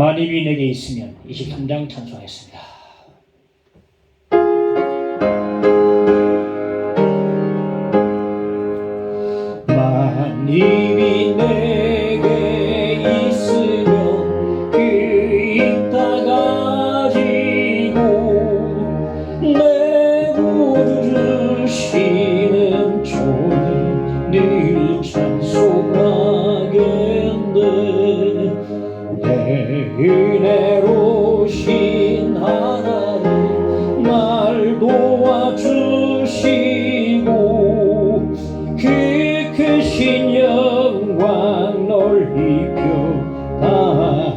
만입이 내게 있으면 23장 찬송하겠습니다. 만입이 내게 있으면 그 입 다 가지고 내 구주 주시는 종을 늘 찬송하겠네. 내 은혜로신 하나님 날 도와주시고 그 크신 영광 넓이 펴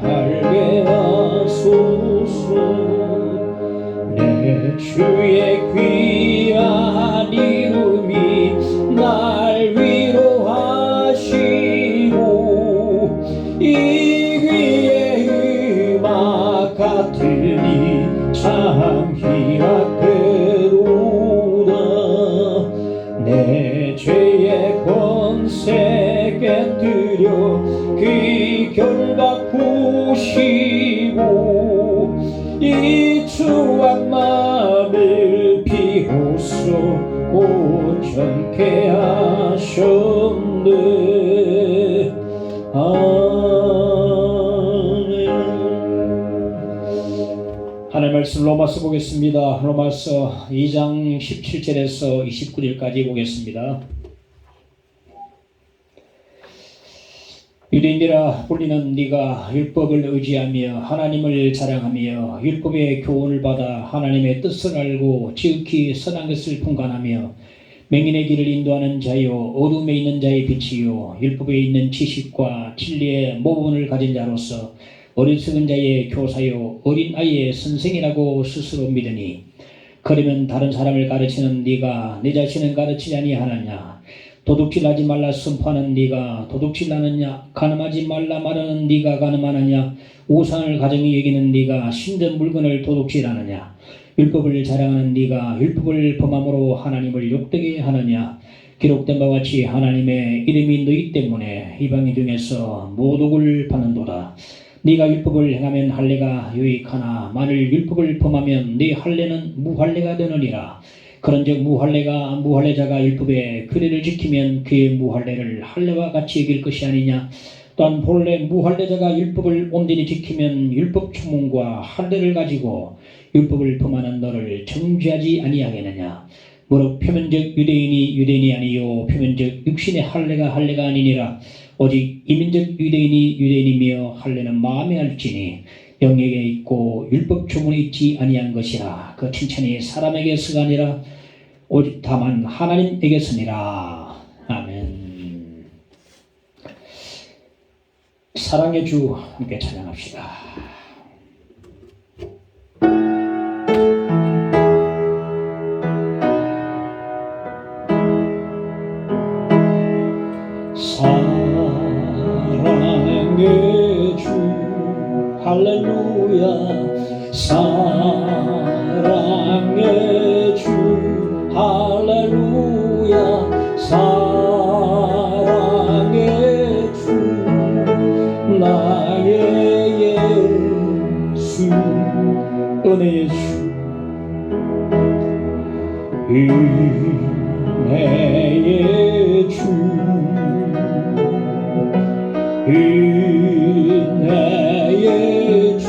알게 하소서. 내 주의 귀한 이름이 날 위로하시고 이 귀의 음악 같으니 참 희락되도다. 내 죄의 권세 깨뜨려 그 결박 푸시고 이 추한 마음을 비로소 온전케 하셨네. 아멘. 하나님 말씀 로마서 보겠습니다. 로마서 2장 17절에서 29절까지 보겠습니다. 유대인이라 불리는 네가 율법을 의지하며 하나님을 자랑하며 율법의 교훈을 받아 하나님의 뜻을 알고 지극히 선한 것을 분간하며 맹인의 길을 인도하는 자요 어둠에 있는 자의 빛이요 율법에 있는 지식과 진리의 모본을 가진 자로서 어리석은 자의 교사요 어린 아이의 선생이라고 스스로 믿으니 그러면 다른 사람을 가르치는 네가 네 자신을 가르치지 아니하느냐? 도둑질하지 말라 선포하는 네가 도둑질하느냐? 간음하지 말라 말하는 네가 간음하느냐? 우상을 가정히 여기는 네가 신전 물건을 도둑질하느냐? 율법을 자랑하는 네가 율법을 범함으로 하나님을 욕되게 하느냐? 기록된 바와 같이 하나님의 이름이 너희 때문에 이방인 중에서 모독을 받는도다. 네가 율법을 행하면 할례가 유익하나 만일 율법을 범하면 네 할례는 무할례가 되느니라. 그런즉 무할례자가 율법의 규례를 지키면 그의 무할례를 할례와 같이 여길 것이 아니냐. 또한 본래 무할례자가 율법을 온전히 지키면 율법 초문과 할례를 가지고 율법을 범하는 너를 정죄하지 아니하겠느냐. 무릇 표면적 유대인이 아니요 표면적 육신의 할례가 아니니라. 오직 이민적 유대인이며 할례는 마음에 할지니 영에게 있고 율법 초문에 있지 아니한 것이라. 그 칭찬이 사람에게서가 아니라 오직 다만 하나님에게서니라. 아멘. 사랑의 주 함께 찬양합시다. 사랑의 주 할렐루야. 사랑의 주 할렐루야. 사랑의 주 나의 예수 은혜의 주 은혜의 주 은혜의 주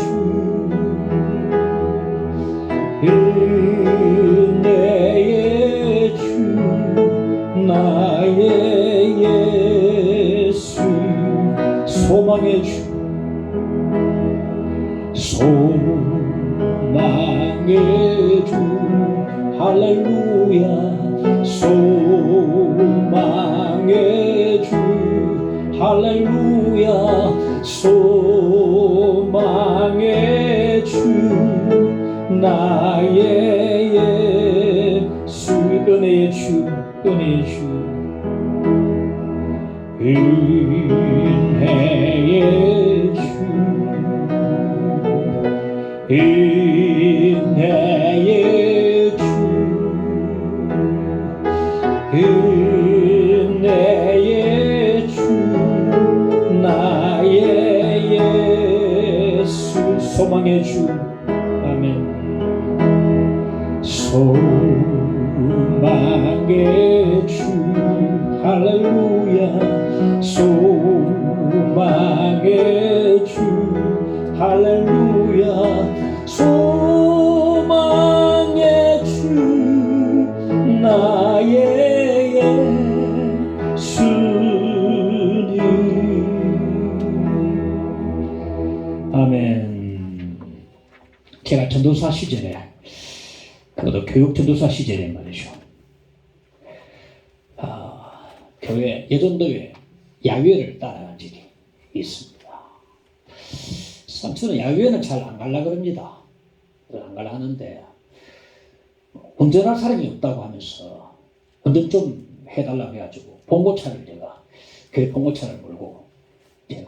은혜의 주 나의 예수 소망의 주 소망의 주 할렐루야. 소망의 주 할렐루야. 소망의 주 나의 예수 은혜의 주 은혜의 주 은혜의 주 은혜의 주 은혜의 주 나의 예수 소망의 주 할렐루야 소망의 주 할렐루야 소망의 주 나의 예수님. 아멘. 제가 전도사 시절에, 그것도 교육 전도사 시절에 말이죠, 교회 예전도에 야외를 따라간 적이 있습니다. 삼촌은 야외는 잘 안 가려고 합니다. 안 가려 하는데 운전할 사람이 없다고 하면서 운전 좀 해달라고 해가지고 봉고차를 제가 교회 봉고차를 몰고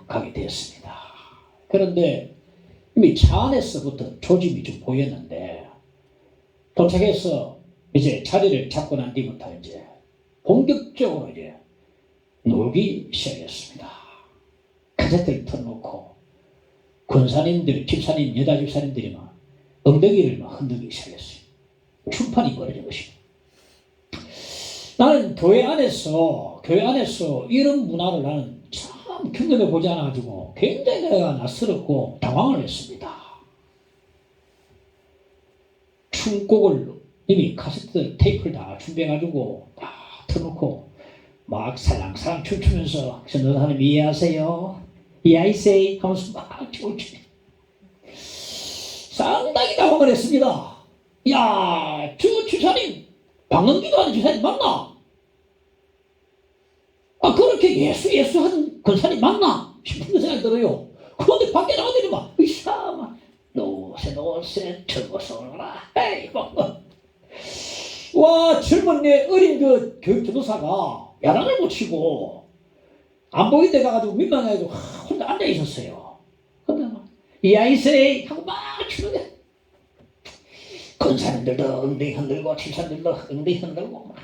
가게 되었습니다. 그런데 이미 차 안에서부터 조짐이 좀 보였는데 도착해서 이제 자리를 잡고 난 뒤부터 이제 본격적으로 이제 놀기 시작했습니다. 카세트를 틀어놓고 권사님들, 집사님, 여자 집사님들이 막 엉덩이를 막 흔들기 시작했어요. 춤판이 벌어진 것입니다. 나는 교회 안에서 이런 문화를 나는 참 경험해 보지 않아가지고 굉장히 내가 낯설었고 당황을 했습니다. 춤곡을 이미 카세트 테이프를 다 준비해가지고 다 틀어놓고 막 살랑살랑 춤추면서 전도사님 이해하세요? 이해하세요? 하면서 막 춤을 추네. 상당히 당황을 했습니다. 야, 저 주사님 방언기도 하는 주사님 맞나? 그렇게 예수 하는 권사님 맞나? 싶은 생각이 들어요. 그런데 밖에 나가더니 막 으쌰 막 노세 철거서라 에이 와, 젊은 내 어린 그 교육 전도사가 야단을 못 치고 안 보이는 데 가가지고 민망해가지고 혼자 앉아 있었어요. 근데 막 이아이세이 하고 막 추는데 권사님들도 엉덩이 흔들고 집사님들도 엉덩이 흔들고 막.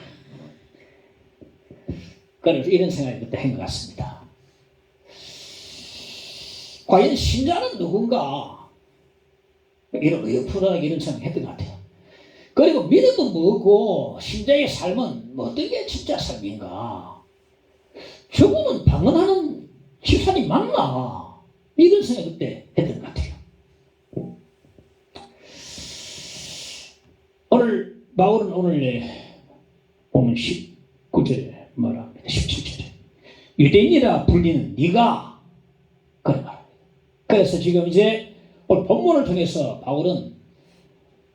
그래서 이런 생각이 그때 한 것 같습니다. 과연 신자는 누군가? 이런 의프하게 이런 생각 했던 것 같아요. 그리고 믿음은 뭐고 신자의 삶은 어떤 게 진짜 삶인가? 저분은 방언하는 집사님 맞나? 이런 생각 그때 했던 것 같아요. 오늘 바울은 오늘 보면 19절에 말합니다. 17절에 유대인이라 불리는 네가 그래 말합니다. 그래서 지금 이제 오늘 본문을 통해서 바울은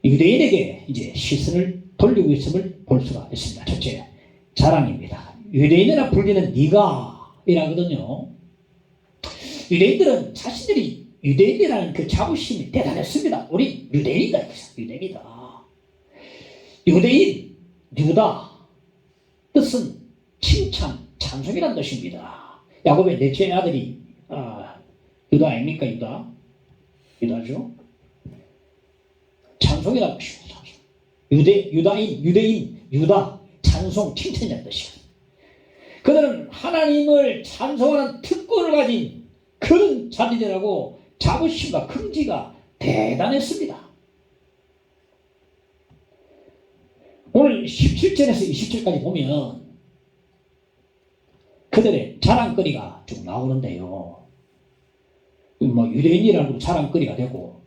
유대인에게 이제 시선을 돌리고 있음을 볼 수가 있습니다. 첫째, 자랑입니다. 유대인이라 불리는 네가 이라거든요. 유대인들은 자신들이 유대인이라는 그 자부심이 대단했습니다. 우리 유대인이다. 유대인이다. 유대인, 유다 뜻은 칭찬, 찬송이라는 뜻입니다. 야곱의 넷째 아들이 유다 아닙니까? 유다죠. 찬송이라는 뜻입니다. 유대인, 유다, 찬송, 칭찬이라는 뜻이에요. 그들은 하나님을 찬송하는 특권을 가진 그런 자리들하고 자부심과 긍지가 대단했습니다. 오늘 17절에서 20절까지 보면 그들의 자랑거리가 쭉 나오는데요. 유대인이라는 자랑거리가 되고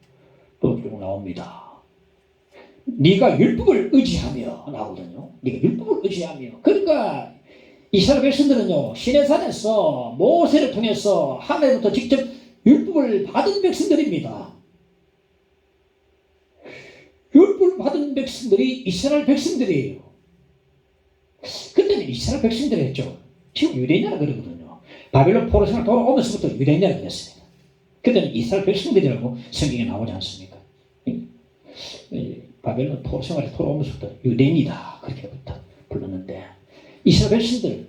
또 쭉 나옵니다. 네가 율법을 의지하며 나오거든요. 네가 율법을 의지하며. 그러니까 이스라엘 백성들은요, 시내산에서 모세를 통해서 하나님부터 직접 율법을 받은 백성들입니다. 율법을 받은 백성들이 이스라엘 백성들이에요. 그때는 이스라엘 백성들이 했죠. 지금 유대인이라 그러거든요. 바벨론 포로 생활 돌아오면서부터 유대인이라 그랬습니다. 그때는 이스라엘 백성들이라고 성경에 나오지 않습니까? 바벨론 포로 생활에 돌아오면서부터 유대인이다 그렇게부터 불렀는데, 이스라엘 백성들에게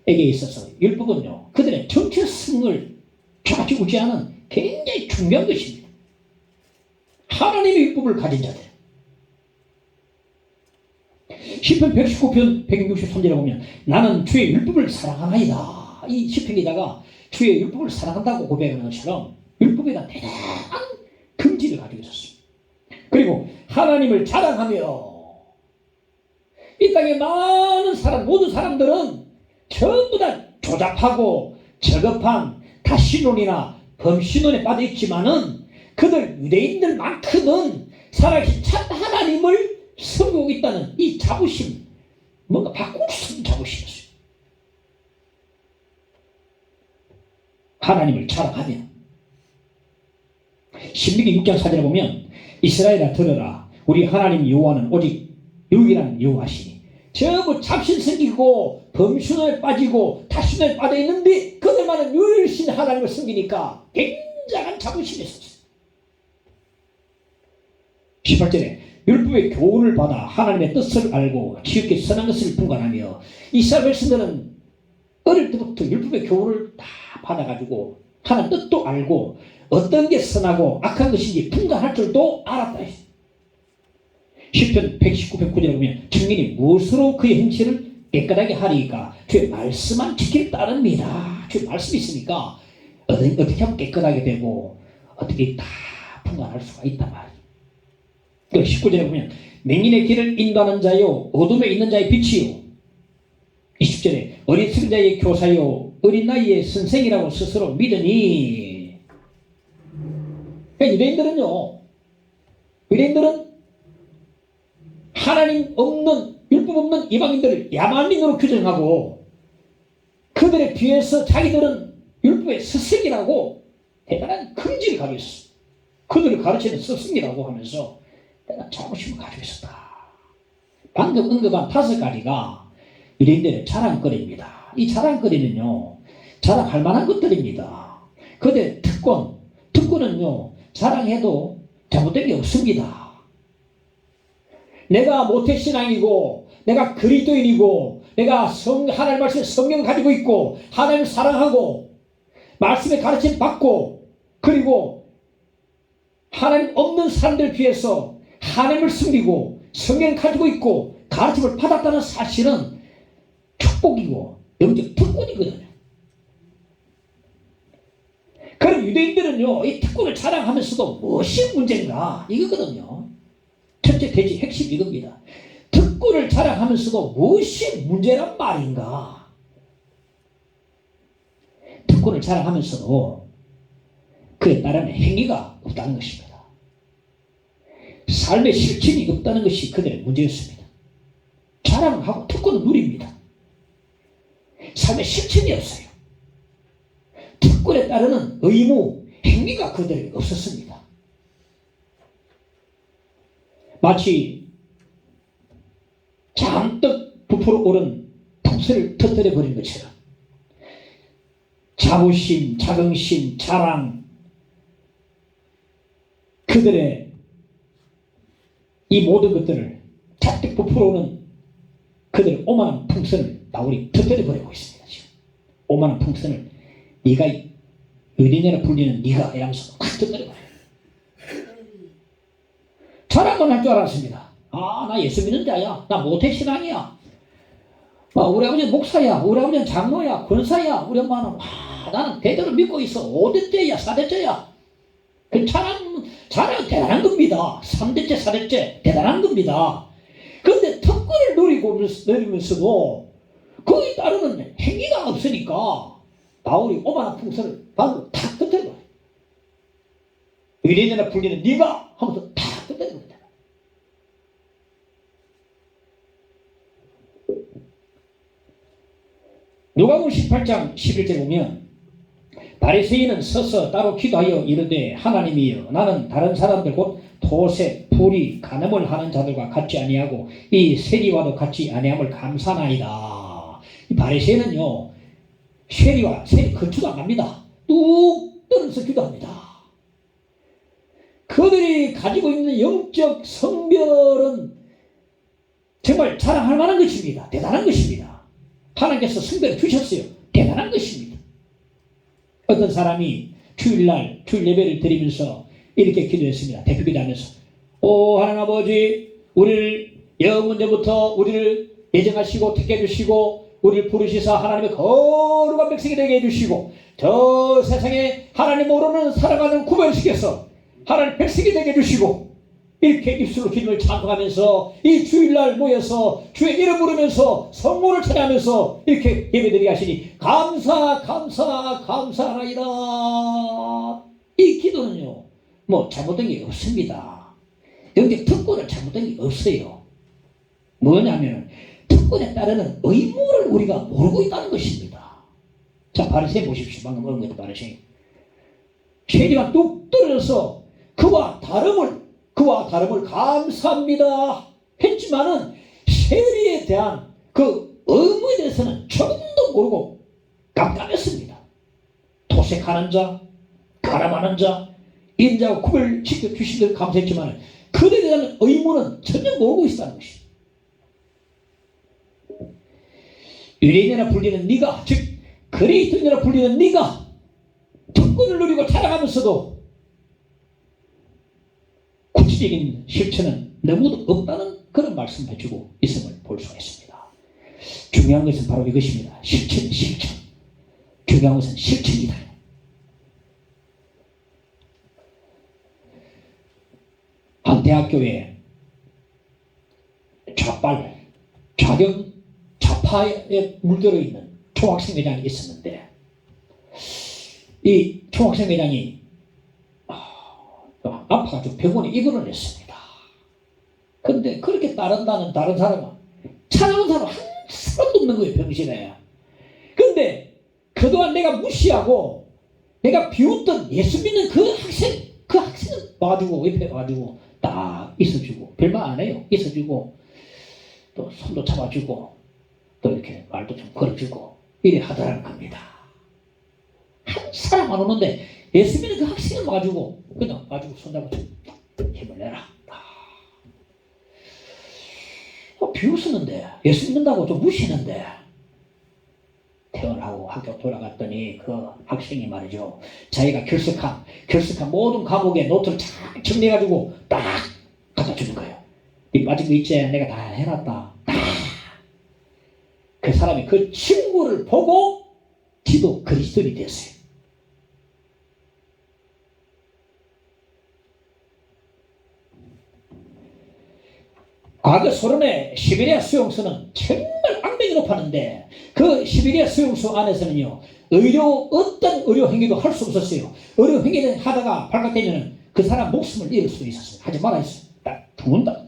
있어서 율법은요, 그들의 정체성을 좌지우지하는 굉장히 중요한 것입니다. 하나님의 율법을 가진 자들. 시편 119편 163절에 보면 나는 주의 율법을 사랑하나이다. 이 시편 기자가 주의 율법을 사랑한다고 고백하는 것처럼 율법에 대한 대단한 긍지를 가지고 있었습니다. 그리고 하나님을 자랑하며 이 땅에 많은 사람, 모든 사람들은 전부 다 조잡하고 저급한 다신론이나 범신론에 빠져 있지만은 그들 유대인들만큼은 살아계신 참 하나님을 섬기고 있다는 이 자부심, 뭔가 바꾸고 싶은 자부심이었어요. 하나님을 자랑하며 신명기 6장 4절에 보면 이스라엘아 들으라 우리 하나님 여호와는 오직 유일한 여호와시니 전부 잡신 섬기고 범신론에 빠지고 다신론에 빠져 있는데 그들만은 유일신 하나님을 섬기니까 굉장한 자부심이 있었어요. 18절에 율법의 교훈을 받아 하나님의 뜻을 알고 지극히 선한 것을 분간하며 이스라엘 백성들은 어릴 때부터 율법의 교훈을 다 받아가지고 하나님 뜻도 알고 어떤 게 선하고 악한 것인지 분간할 줄도 알았다. 시편 119, 109절에 보면 청년이 무엇으로 그의 행실을 깨끗하게 하리까 주의 말씀만 지킬 따릅니다. 주의 말씀이 있으니까 어떻게 하면 깨끗하게 되고 어떻게 다 분간할 수가 있단 말이에요. 19절에 보면 맹인의 길을 인도하는 자요 어둠에 있는 자의 빛이요 20절에 어리석은 자의 교사요 어린 나이의 선생이라고 스스로 믿으니 유대인들은 하나님 없는 율법 없는 이방인들을 야만인으로 규정하고 그들의 뒤에서 자기들은 율법의 스승이라고 대단한 긍지를 가지고 있었어. 그들을 가르치는 스승이라고 하면서 내가 자부심을 가지고 있었다. 방금 언급한 5가지가 유대인들의 자랑거리입니다. 이 자랑거리는요 자랑할 만한 것들입니다. 그런데 특권은요 자랑해도 잘못된 게 없습니다. 내가 모태신앙이고 내가 그리스도인이고 내가 하나님 말씀의 성경을 가지고 있고 하나님을 사랑하고 말씀의 가르침 받고 그리고 하나님 없는 사람들 비해서 하나님을 섬기고 성경을 가지고 있고 가르침을 받았다는 사실은 축복이고 영적 특권이거든요. 그럼 유대인들은요 이 특권을 자랑하면서도 무엇이 문제인가 이거거든요. 첫째 대지 핵심 이겁니다. 특권을 자랑하면서도 무엇이 문제란 말인가. 특권을 자랑하면서도 그에 따르는 행위가 없다는 것입니다. 삶의 실천이 없다는 것이 그들의 문제였습니다. 자랑을 하고 특권을 누립니다. 삶의 실천이 없어요. 특권에 따르는 의무, 행위가 그들에게 없었습니다. 마치 잔뜩 부풀어 오른 풍선을 터뜨려 버린 것처럼 자부심, 자긍심, 자랑 그들의 이 모든 것들을 잔뜩 부풀어오는 그들의 오만한 풍선을 바울이 터뜨려 버리고 있습니다. 지금. 오만한 풍선을 네가 유대인이라 불리는 네가 이러면서 확 터뜨려 버려요. 자랑만 할 줄 알았습니다. 나 예수 믿는 자야. 나 모태신앙이야. 우리 아버지는 목사야. 우리 아버지는 장로야. 권사야. 우리 엄마는 나는 대대로 믿고 있어. 5대째야. 4대째야. 그 자랑 대단한 겁니다. 3대째, 4대째 대단한 겁니다. 그런데 특권을 누리면서도 거기에 따르는 행위가 없으니까 바울이 오만한 풍선을 발로 탁 터뜨려버려요. 유대인이라 불리는 네가 하면서 탁 터뜨려버려요. 누가복음 18장 11절에 보면 바리새인은 서서 따로 기도하여 이르되 하나님이여 나는 다른 사람들 곧 토색, 불의, 간음을 하는 자들과 같지 아니하고 이 세리와도 같지 아니함을 감사나이다. 이 바리새인은요 세리 근처도 안 갑니다. 뚝 떨어져서 기도합니다. 그들이 가지고 있는 영적 성별은 정말 자랑할 만한 것입니다. 대단한 것입니다. 하나님께서 성별을 주셨어요. 대단한 것입니다. 어떤 사람이 주일날 주일 예배를 드리면서 이렇게 기도했습니다. 대표 기도하면서 하나님 아버지 우리를 영문제부터 우리를 예정하시고 택해 주시고 우리를 부르시사 하나님의 거룩한 백성이 되게 해주시고 저 세상에 하나님 모르는 살아가는 구별시켜서 하나님 백성이 되게 해주시고 이렇게 입술로 기름을 찬송하면서 이 주일날 모여서 주의 이름 부르면서 성모를 찬양하면서 이렇게 예배드리게 하시니 감사하나이다. 이 기도는요 뭐 잘못된 게 없습니다. 여기 특권은 잘못된 게 없어요. 뭐냐면 특권에 따르는 의무를 우리가 모르고 있다는 것입니다. 자, 바리새인 보십시오. 방금 먹은 것도 바리새인. 세리가 뚝 떨어져서 그와 다름을 감사합니다 했지만은 세리에 대한 그 의무에 대해서는 조금도 모르고 깜깜했습니다. 토색하는 자, 가람하는 자, 인자와 구별시켜 주신 걸 감사했지만 그에 대한 의무는 전혀 모르고 있다는 것입니다. 유대인이라 불리는 네가, 즉 그리스도인이라 불리는 네가 특권을 누리고 자랑하면서도 구체적인 실천은 너무도 없다는 그런 말씀을 해주고 있음을 볼 수가 있습니다. 중요한 것은 바로 이것입니다. 실천. 중요한 것은 실천이다. 한 대학교에 좌파에 물들어 있는 총학생회장이 있었는데 이 총학생회장이 아파가지고 병원에 입원을 했습니다. 그런데 그렇게 따른다는 다른 사람은 찾아온 사람 한 사람도 없는 거예요. 병실에. 그런데 그동안 내가 무시하고 내가 비웃던 예수 믿는 그 학생을 와가지고 옆에 와가지고 딱 있어주고 별말 안 해요. 있어주고 또 손도 잡아주고 또 이렇게 말도 좀 걸어주고 이래 하더라는 겁니다. 한 사람 안 오는데 예수 믿는 그 학생을 와가지고 그냥 와가지고 손잡아주고 힘을 내라. 비웃었는데 예수 믿는다고 좀 무시했는데 퇴원하고 학교 돌아갔더니 그 학생이 말이죠. 자기가 결석한 모든 과목의 노트를 쫙 정리해가지고 딱 갖다 주는 거예요. 이 빠진 거 있지? 내가 다 해놨다. 그 사람이 그 친구를 보고 지도 그리스도인이 됐어요. 과거 소련의 시베리아 수용소는 정말 악명이 높았는데 그 시베리아 수용소 안에서는요 어떤 의료 행위도 할 수 없었어요. 의료 행위를 하다가 발각되면 그 사람 목숨을 잃을 수도 있었어요. 하지 말아야 했어요. 딱 죽는다.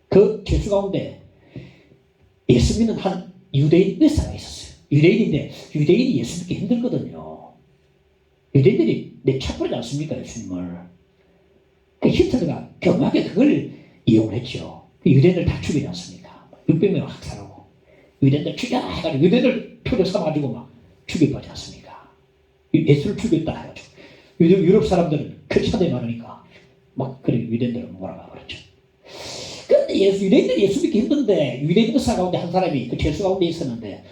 그 죄수 가운데 예수 믿는 한 유대인 의사가 있었어요. 유대인인데 유대인이 예수 믿기 힘들거든요. 유대인들이 내쳐버리지 않습니까? 예수님을. 그 히틀러가 경하게 그걸 이용했죠. 유대인들 다 죽이지 않습니까? 600명 학살하고 유대인들 죽여라 해가지고 유대인들 표적 삼아가지고 막 죽여버리지 않습니까? 예수를 죽였다 해가지고 유럽 사람들은 그 차대 많으니까 막 그래 유대인들을 몰아가 버렸죠. 그런데 유대인들이 예수 믿기 힘든데 유대인 의사 가운데 한 사람이 그 죄수 가운데 있었는데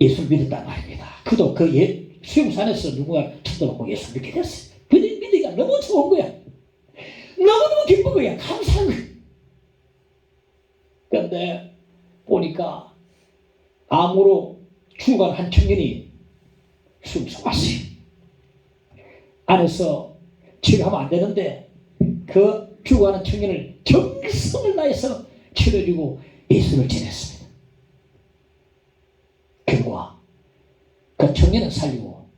예수를 믿었단 말입니다. 그도 그 수용소 안에서 누군가 쳐다보고 예수 믿게 됐어요. 그 믿기가 너무 좋은 거야. 너무너무 기쁜 거야. 감사한 거야. 그런데 보니까 암으로 죽어간 한 청년이 수용소 왔어요. 안에서 치료하면 안 되는데 그 죽어가는 청년을 정성을 다해서 치료해주고 예수를 전했습니다. 결과 그 청년은 살리고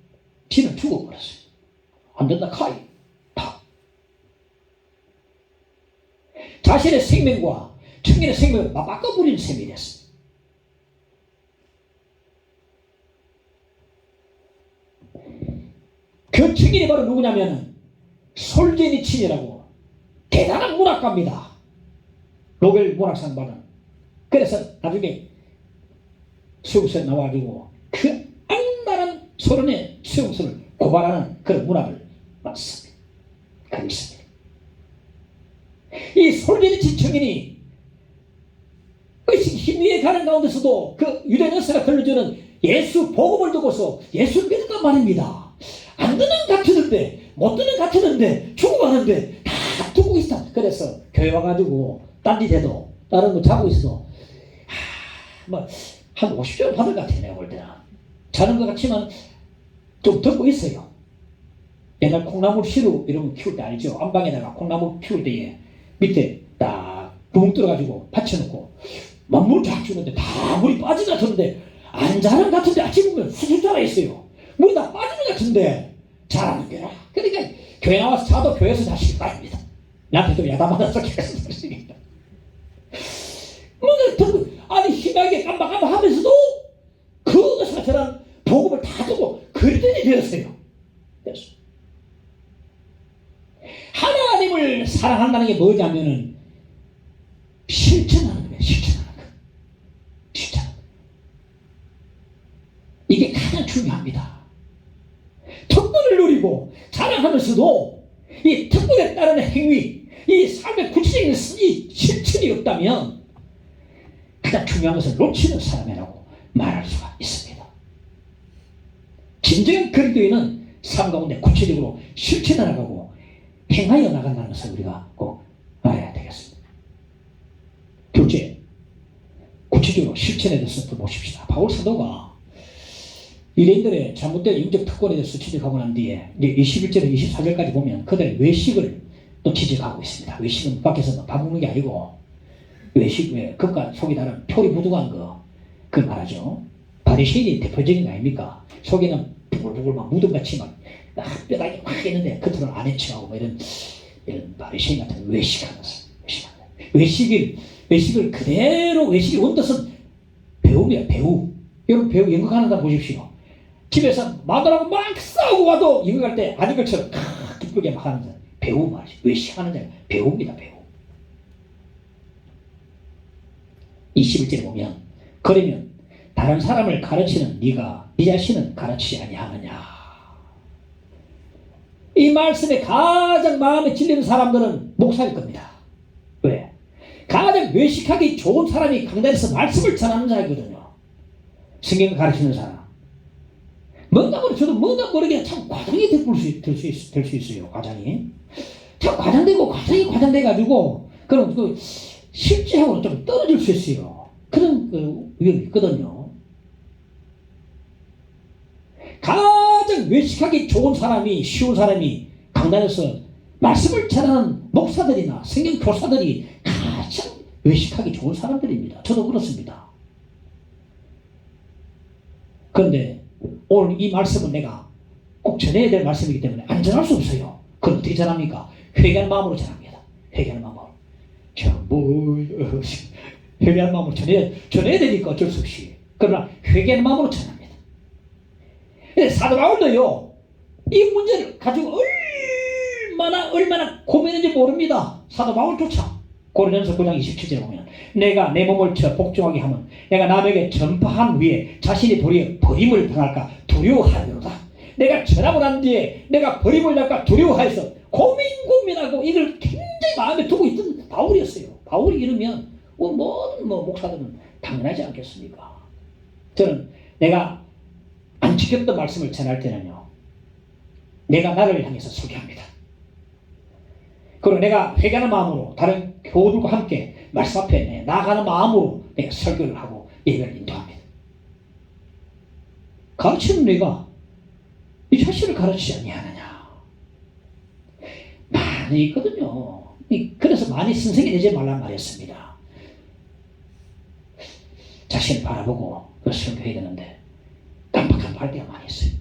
지는 죽어버렸어요. 안 된다 카이 다. 자신의 생명과 청년의 생명을 바꿔버리는 셈이 됐습니다. 그 청년이 바로 누구냐면 솔제니친이라고 대단한 문학가입니다. 노벨 문학상 받은. 그래서 나중에 수용소에 나와가지고 그 악랄한 소련의 수용소를 고발하는 그런 문학을 봤습니다. 그렇습니다. 이 솔제니친 청년이 힘위에 가는 가운데서도 그 유대인 여사가 들려주는 예수 복음을 듣고서 예수를 믿었단 말입니다. 안 듣는 같았는데 못 듣는 같았는데 죽어가는데 다 듣고 있다. 그래서 교회 와가지고 딴짓해도 다른 거 자고 있어. 뭐 한 50점 받을 것 같아. 내가 볼 때는 자는 것 같지만 좀 듣고 있어요. 옛날 콩나물 시루 이런 거 키울 때 알죠? 안방에다가 콩나물 키울 때에 밑에 딱 구멍 뚫어가지고 받쳐놓고 막 물 쫙 주는데 다 물이 빠진 것 같은데 안 자는 것 같은데 아침에 보면 수술 자라 있어요. 물이 다 빠지는 것 같은데 자라는 거야. 그러니까 교회 나와서 자도 교회에서 자시기 바랍니다. 나한테 좀 야단받아서 계속 자시겠다. 아니 희망하게 깜박깜박 하면서도 그것을 저런 복음을 다 두고 그리들이 되었어요. 하나님을 사랑한다는 게 뭐냐면은 실천하는 거예요. 실천하는 거. 실천. 이게 가장 중요합니다. 특권을 누리고 자랑하면서도 이 특권에 따르는 행위, 이 삶의 구체적인 이 실천이 없다면 가장 중요한 것을 놓치는 사람이라고 말할 수가 있습니다. 진정한 그리스도인은 삶 가운데 구체적으로 실천해 나가고 행하여 나간다는 것을 우리가 꼭 알아야 되겠습니다. 둘째, 구체적으로 실천에 대해서 또 보십시다. 바울 사도가 유대인들의 잘못된 영적 특권에 대해서 지적하고 난 뒤에 이제 21절에서 24절까지 보면 그들의 외식을 또 지적하고 있습니다. 외식은 밖에서 밥 먹는 게 아니고 외식, 왜 겉과 속이 다른 표리 무두간 거 그걸 말하죠. 바리새인이 대표적인 거 아닙니까? 속에는 부글부글 막 무덤같이 막 뼈다귀 확 있는데 겉으로는 안 해치하고 뭐 이런 바리새인 같은 외식하는 것을 외식을 그대로 외식의 원뜻은 배우입니다. 배우. 여러분 배우 연극하는 사람 보십시오. 집에서 마누라하고 막 싸우고 와도 연극할 때 아닌 것처럼 기쁘게 막 하는 사람 배우 말이죠. 외식하는 자가 배우입니다. 배우. 21절에 보면 그러면 다른 사람을 가르치는 네가 네 자신은 가르치지 아니하느냐. 이 말씀에 가장 마음에 찔리는 사람들은 목사일 겁니다. 왜? 가장 외식하기 좋은 사람이 강단에서 말씀을 전하는 자이거든요. 성경을 가르치는 사람. 뭔가 모르게 저도 뭔가 모르게 참 과장이 될 수 있어요. 과장이. 참 과장되고 과장돼가지고 그럼 그 실제하고는 좀 떨어질 수 있어요. 그런 위험이 있거든요. 가장 외식하기 좋은 사람이 쉬운 사람이 강단에서 말씀을 전하는 목사들이나 성경 교사들이 가장 외식하기 좋은 사람들입니다. 저도 그렇습니다. 그런데 오늘 이 말씀은 내가 꼭 전해야 될 말씀이기 때문에 안 전할 수 없어요. 그럼 어떻게 전합니까? 회개하는 마음으로 전합니다. 회개하는 마음으로. 회개하는 마음으로 전해야 되니까 어쩔 수 없이. 그러나 회개하는 마음으로 전합니다. 사도 바울도요, 이 문제를 가지고 얼마나 고민했는지 모릅니다. 사도 바울조차. 고린도전서 9장 27절에 보면 내가 내 몸을 복종하게 하면 내가 남에게 전파한 후에 자신이 도리어 버림을 당할까 두려워하리로다. 내가 전하고 난 뒤에 내가 버림을 당할까 두려워하여서 고민하고 이걸 굉장히 마음에 두고 있던 바울이었어요. 바울이 이러면 모든 목사들은 당연하지 않겠습니까? 저는 내가 안 지켰던 말씀을 전할 때는요, 내가 나를 향해서 소개합니다. 그리고 내가 회개하는 마음으로 다른 교우들과 함께 말씀 앞에 나아가는 마음으로 내가 설교를 하고 예배를 인도합니다. 가르치는 내가 이 자신을 가르치지 아니하느냐. 많이 있거든요. 그래서 많이 선생이 되지 말란 말이었습니다. 자신을 바라보고 설교해야 되는데 깜빡할 때가 많이 있어요.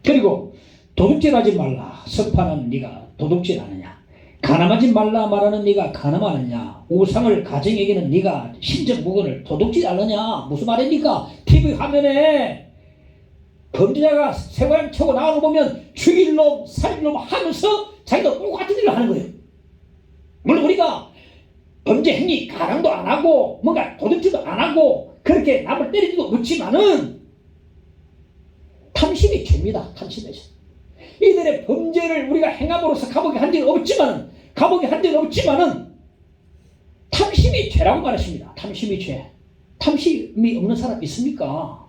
그리고 도둑질하지 말라. 선파는 네가 도둑질하느냐. 가늠하지 말라 말하는 네가 가늠하느냐. 우상을 가정에게는 네가 신정무건을 도둑질하느냐. 무슨 말입니까? TV 화면에 범죄자가 새고양 쳐고 나오는 거 보면 죽일 놈, 살릴 놈 하면서 자기도 똑같은 일을 하는 거예요. 물론 우리가 범죄 행위 가랑도 안 하고 뭔가 도둑질도 안 하고 그렇게 남을 때리지도 없지만은 탐심이 죄입니다. 탐심의 죄. 이들의 범죄를 우리가 행함으로써 감옥에 한 적은 없지만은 탐심이 죄라고 말했습니다. 탐심이 죄. 탐심이 없는 사람 있습니까?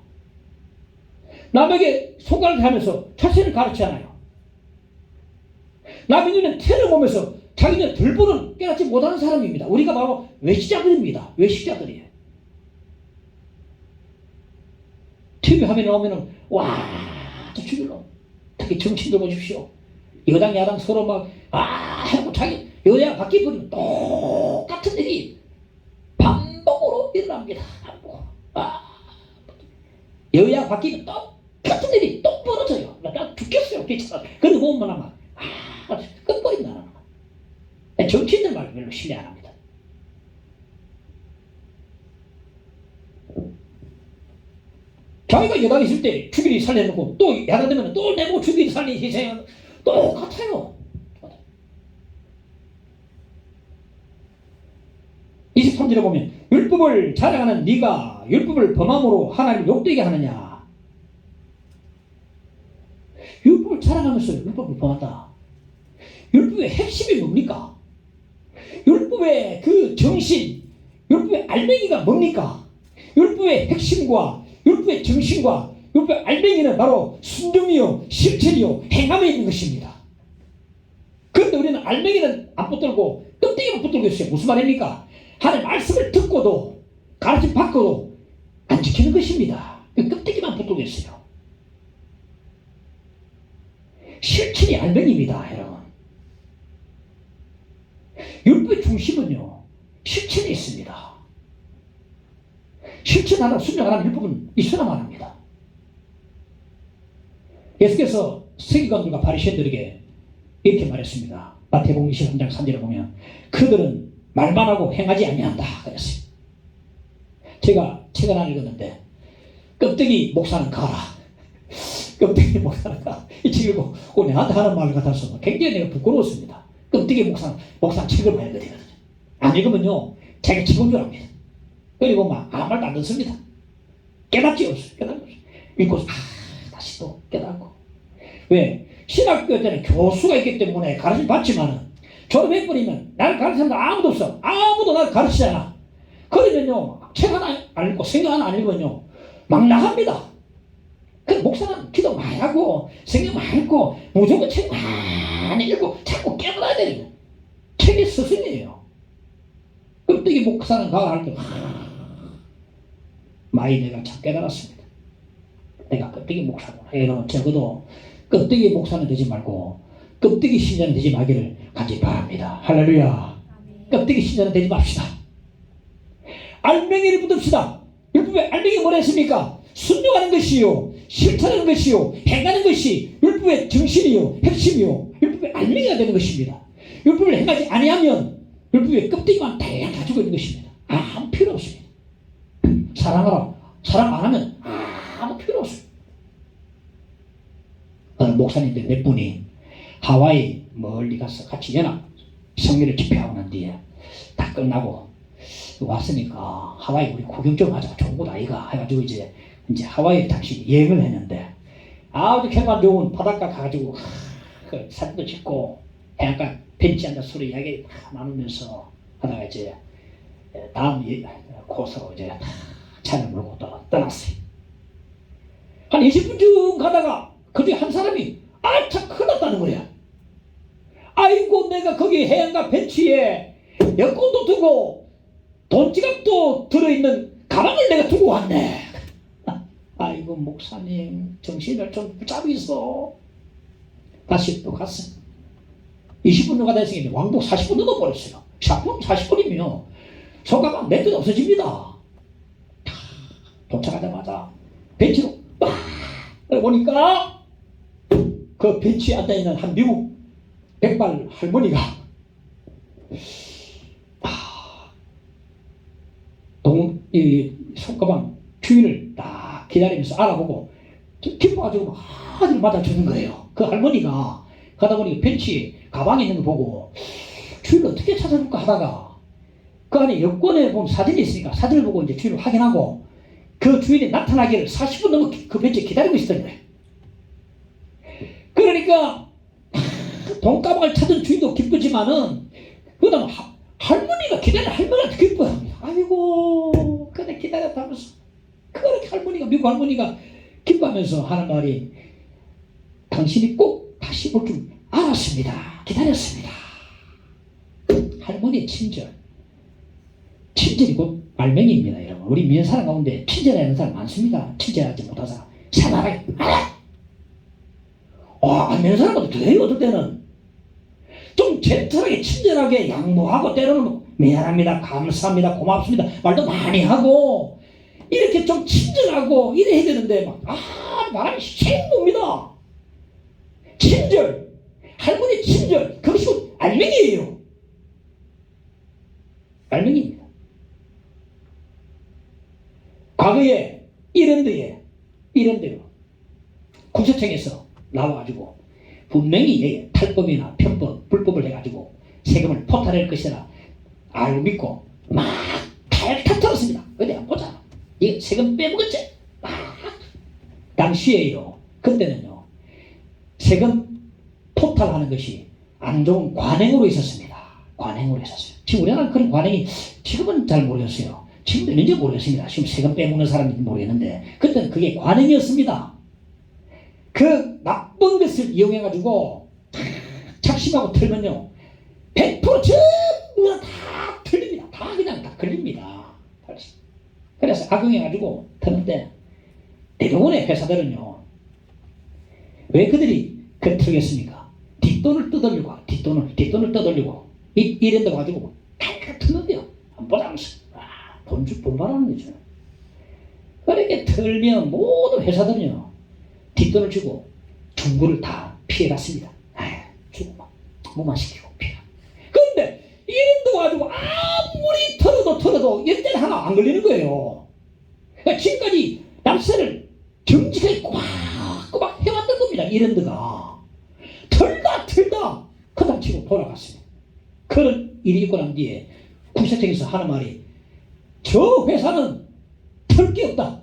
남에게 손가락을 하면서 자신을 가르치잖아요. 남의 눈에 태를 보면서 자기 눈에 들보는 깨닫지 못하는 사람입니다. 우리가 바로 외식자들입니다. 외식자들이에요. TV 화면에 나오면은 저 죽일놈. 특히 정치인들 보십시오. 여당 야당 서로 막 하고 자기 여야 바뀌어버리면 똑같은 일이 반복으로 일어납니다. 반복. 여야 바뀌면 똑같은 일이 또 벌어져요. 나 죽겠어요. 괜찮아. 근데 보면 아마 끝버린다. 정치인들 말 별로 신뢰 안 합니다. 자기가 여당에 있을 때 주기리 살려놓고 또 야당 되면 또 내고 주기리 살리 희생은 똑같아요. 23절에 보면 율법을 자랑하는 네가 율법을 범함으로 하나님을 욕되게 하느냐. 율법을 자랑하면서 율법을 범한다. 율법의 핵심이 뭡니까? 율법의 그 정신, 율법의 알맹이가 뭡니까? 율법의 핵심과 율법의 정신과 율법의 알맹이는 바로 순종이요, 실천이요, 행함에 있는 것입니다. 그런데 우리는 알맹이는 안 붙들고 껍데기만 붙들고 있어요. 무슨 말입니까? 하나님 말씀을 듣고도 가르침 받고도 안 지키는 것입니다. 껍데기만 붙들고 있어요. 실천이 알맹이입니다, 여러분. 율법의 중심은요, 실천에 있습니다. 실천하라, 순종하라 율법은 있어야만 합니다. 예수께서 서기관들과 바리새인들에게 이렇게 말했습니다. 마태복음 23장 3절에 보면 그들은 말만 하고 행하지 아니한다 그랬어요. 제가 책 하나 읽었는데 껍데기 목사는 가라. 껍데기 목사는 가. 이 책 읽고 내한테 하는 말 같아서 굉장히 내가 부끄러웠습니다. 껍데기 목사 책을 봐야 되거든요. 안 읽으면요 자기 책인 줄 압니다. 그리고 막 아무 말도 안 듣습니다. 깨닫지 없어요. 깨닫지 없어요. 읽고 다시 또 깨닫고. 왜? 신학교 때는 교수가 있기 때문에 가르침 받지만은 졸업해버리면 나를 가르치는 사람 아무도 없어. 아무도 나를 가르치잖아. 그러면요 책 하나 안 읽고 성경 하나 안 읽으면요 막 나갑니다. 그 목사는 기도 많이 하고 성경 많이 읽고 무조건 책 많이 읽고 자꾸 깨달아야 되는 거예요. 책의 스승이에요. 껍데기 목사는 가라 할 때 많이 내가 참 깨달았습니다. 내가 껍데기 목사구나. 여러분 적어도 껍데기 목사는 되지 말고 껍데기 신자는 되지 말기를 간절히 바랍니다. 할렐루야. 껍데기 신자는 되지 맙시다. 알맹이를 붙읍시다. 율법의 알맹이 뭐라 했습니까? 순종하는 것이요, 실천하는 것이요, 행하는 것이 율법의 정신이요, 핵심이요, 율법의 알맹이가 되는 것입니다. 율법을 행하지 아니하면 율법의 껍데기만 다양 가지고 있는 것입니다. 아무 필요 없습니다. 사랑하라. 사랑 안 하면 아무 필요 없습니다. 목사님들 몇 분이 하와이 멀리 가서 같이 연합 성례를 집회하고 난 뒤에 다 끝나고 왔으니까 하와이 우리 구경 좀 하자. 좋은 곳 아이가 해가지고 이제 하와이 당시 여행을 했는데 아주 경관 좋은 바닷가 가가지고 그 사진도 찍고 해안가 벤치 앉아 서로 이야기 나누면서 하다가 이제 다음 코스로 이제 차를 몰고 또 떠났어요. 한 20분쯤 가다가 그중에 한 사람이 참 큰일 났다는 거야. 아이고 내가 거기 해안가 벤치에 여권도 두고 돈지갑도 들어있는 가방을 내가 두고 왔네. 아이고 목사님 정신을 좀 붙잡으소. 다시 또 갔어. 20분 정도 가다 했으니 왕복 40분 넘어버렸어요. 40분이면 손가락 몇 개 없어집니다. 도착하자마자 벤치로 보니까 그 벤치에 앉아있는 한 미국 백발 할머니가 이 손가방 주인을 딱 기다리면서 알아보고 기뻐가지고 아주 맞아주는 거예요. 그 할머니가 가다 보니 벤치 가방에 있는 거 보고 주인을 어떻게 찾아볼까 하다가 그 안에 여권에 보면 사진이 있으니까 사진을 보고 이제 주인을 확인하고 그 주인이 나타나기를 40분 넘게 그 벤치에 기다리고 있었던 거예요. 그러니까 돈가방을 찾은 주인도 기쁘지만은 그다음 할머니가 기다리는 할머니한테 기뻐합니다. 아이고 그래 기다렸다 하면서 그렇게 할머니가 미국 할머니가 기뻐하면서 하는 말이 당신이 꼭 다시 올 줄 알았습니다. 기다렸습니다. 할머니의 친절이 곧 알맹이입니다. 여러분 우리 미연 사람 가운데 친절하는 사람 많습니다. 친절하지 못한 사람 사나하게 안 되는 사람보다 더해요. 어떨 때는 좀 젠틀하게 친절하게 양보하고 때로는 뭐 미안합니다, 감사합니다, 고맙습니다 말도 많이 하고 이렇게 좀 친절하고 이래야 되는데 말하면 생봅니다. 친절, 할머니 친절, 그것이 알맹이에요. 알맹이입니다. 과거에 이런데요. 국세청에서 나와가지고 분명히 탈법이나 편법, 불법을 해가지고 세금을 포탈할 것이라 알고 믿고 막 탈탈 털었습니다. 어디 한번 보자. 이거 세금 빼먹었지? 당시에요. 그때는요. 세금 포탈하는 것이 안 좋은 관행으로 있었습니다. 관행으로 있었어요. 지금 우리나라는 그런 관행이 지금은 잘 모르겠어요. 지금도 있는지 모르겠습니다. 지금 세금 빼먹는 사람인지 모르겠는데 그때는 그게 관행이었습니다. 그 나쁜 것을 이용해가지고 착심하고 털면요 100% 전부 다 틀립니다. 다 그냥 다 걸립니다. 그래서 악용해가지고 터는데 대부분의 회사들은요 왜 그들이 그 틀겠습니까? 뒷돈을 떠돌리고 뒷돈을 떠돌리고 이런 데 가지고 다 트는데요. 한번 보자면서 돈 벌하는 거죠. 그렇게 털면 모든 회사들은요 뒷돈을 주고 중고를 다 피해갔습니다. 주고 뭐만 시키고 피해. 그런데 이런 데 가지고 아무리 털어도 이때는 하나 안 걸리는 거예요. 그러니까 지금까지 납세를 정직하게 꼬박꼬박 해왔던 겁니다. 이런 데가 털다 그다음 치고 돌아갔습니다. 그런 일이 있고 난 뒤에 국세청에서 하는 말이 저 회사는 털 게 없다.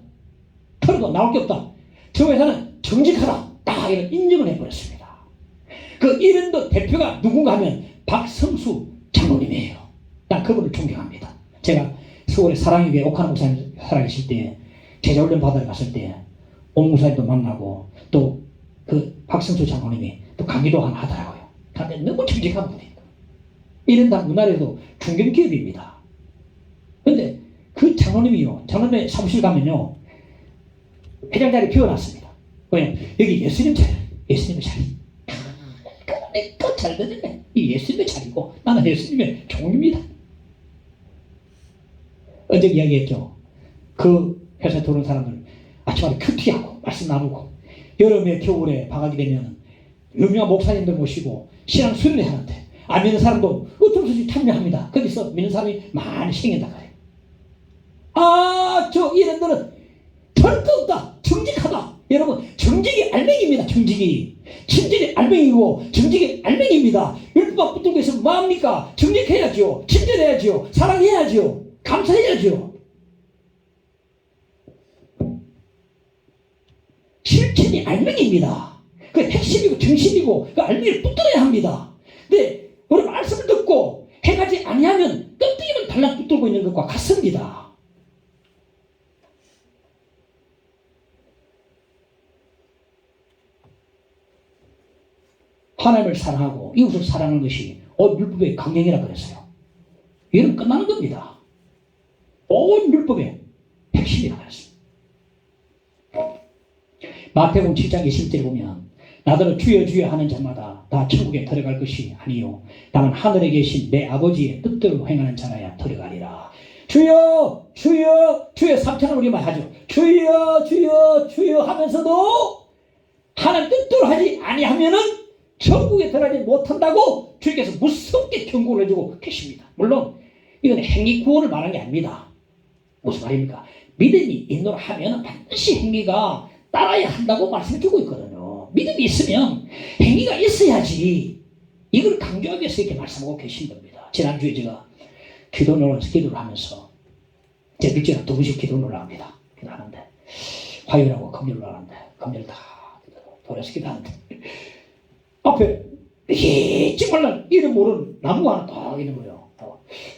털어도 나올 게 없다. 저 회사는 정직하다. 딱 이런 인정을 해버렸습니다. 그 이른도 대표가 누군가 하면 박성수 장로님이에요. 난 그분을 존경합니다. 제가 서울에 사랑교회 옥하나 목사님 살아계실 때 제자훈련 받으러 갔을 때 옥 목사님도 만나고 또 그 박성수 장로님이 또 강의도 하나 하더라고요. 근데 너무 정직한 분이에요. 이런 다 문화에도 중견기업입니다. 근데 그 장로님이요. 장로님의 사무실 가면요. 회장 자리 비워놨습니다. 왜냐면 여기 예수님 자리, 예수님의 자리. 내가 잘 되네. 이 예수님의 자리고 나는 예수님의 종입니다. 어제 이야기했죠. 그 회사에 들어온 사람들 아침마다 큐티하고 말씀 나누고 여름에 겨울에 방학이 되면 유명한 목사님들 모시고 신앙 수련회 하는데 안 믿는 사람도 어쩔 수 없이 참여합니다. 거기서 믿는 사람이 많이 생긴다 그래요. 저 이런 데는 털 거 없다. 정직하다. 여러분 정직이 알맹이입니다. 정직이. 친절이 알맹이고 정직이 알맹이입니다. 율법 붙들고 있으면 뭐합니까? 정직해야지요. 친절해야지요. 사랑해야지요. 감사해야지요. 실천이 알맹이입니다. 그 핵심이고 정신이고 그 알맹이를 붙들어야 합니다. 근데 우리 말씀을 듣고 행하지 아니하면 껍데기만 달랑 붙들고 있는 것과 같습니다. 하나님을 사랑하고 이웃을 사랑하는 것이 율법의 강령이라 그랬어요. 이는 끝나는 겁니다. 온 율법의 핵심이라 그랬어요. 마태복음 7장 20절에 보면 나더러 주여 주여 하는 자마다 다 천국에 들어갈 것이 아니요 다만 하늘에 계신 내 아버지의 뜻대로 행하는 자라야 들어가리라. 주여 주여 주여 3천을 우리만 하죠. 주여 주여 주여 하면서도 하나님 뜻대로 하지 아니하면은 천국에 들어가지 못한다고 주님께서 무섭게 경고를 해주고 계십니다. 물론 이건 행위 구원을 말하는 게 아닙니다. 무슨 말입니까? 믿음이 인도를 하면 반드시 행위가 따라야 한다고 말씀해주고 있거든요. 믿음이 있으면 행위가 있어야지. 이걸 강조하기 위해서 이렇게 말씀하고 계신 겁니다. 지난주에 제가 기도를 하면서 제 일주일에 2번씩 기도를 합니다. 기도하는데 화요일하고 금요일 하는데 금요일 다 돌아서 기도하는데 앞에 정말 이름 모르는 나무가 하나 딱 있는 거예요.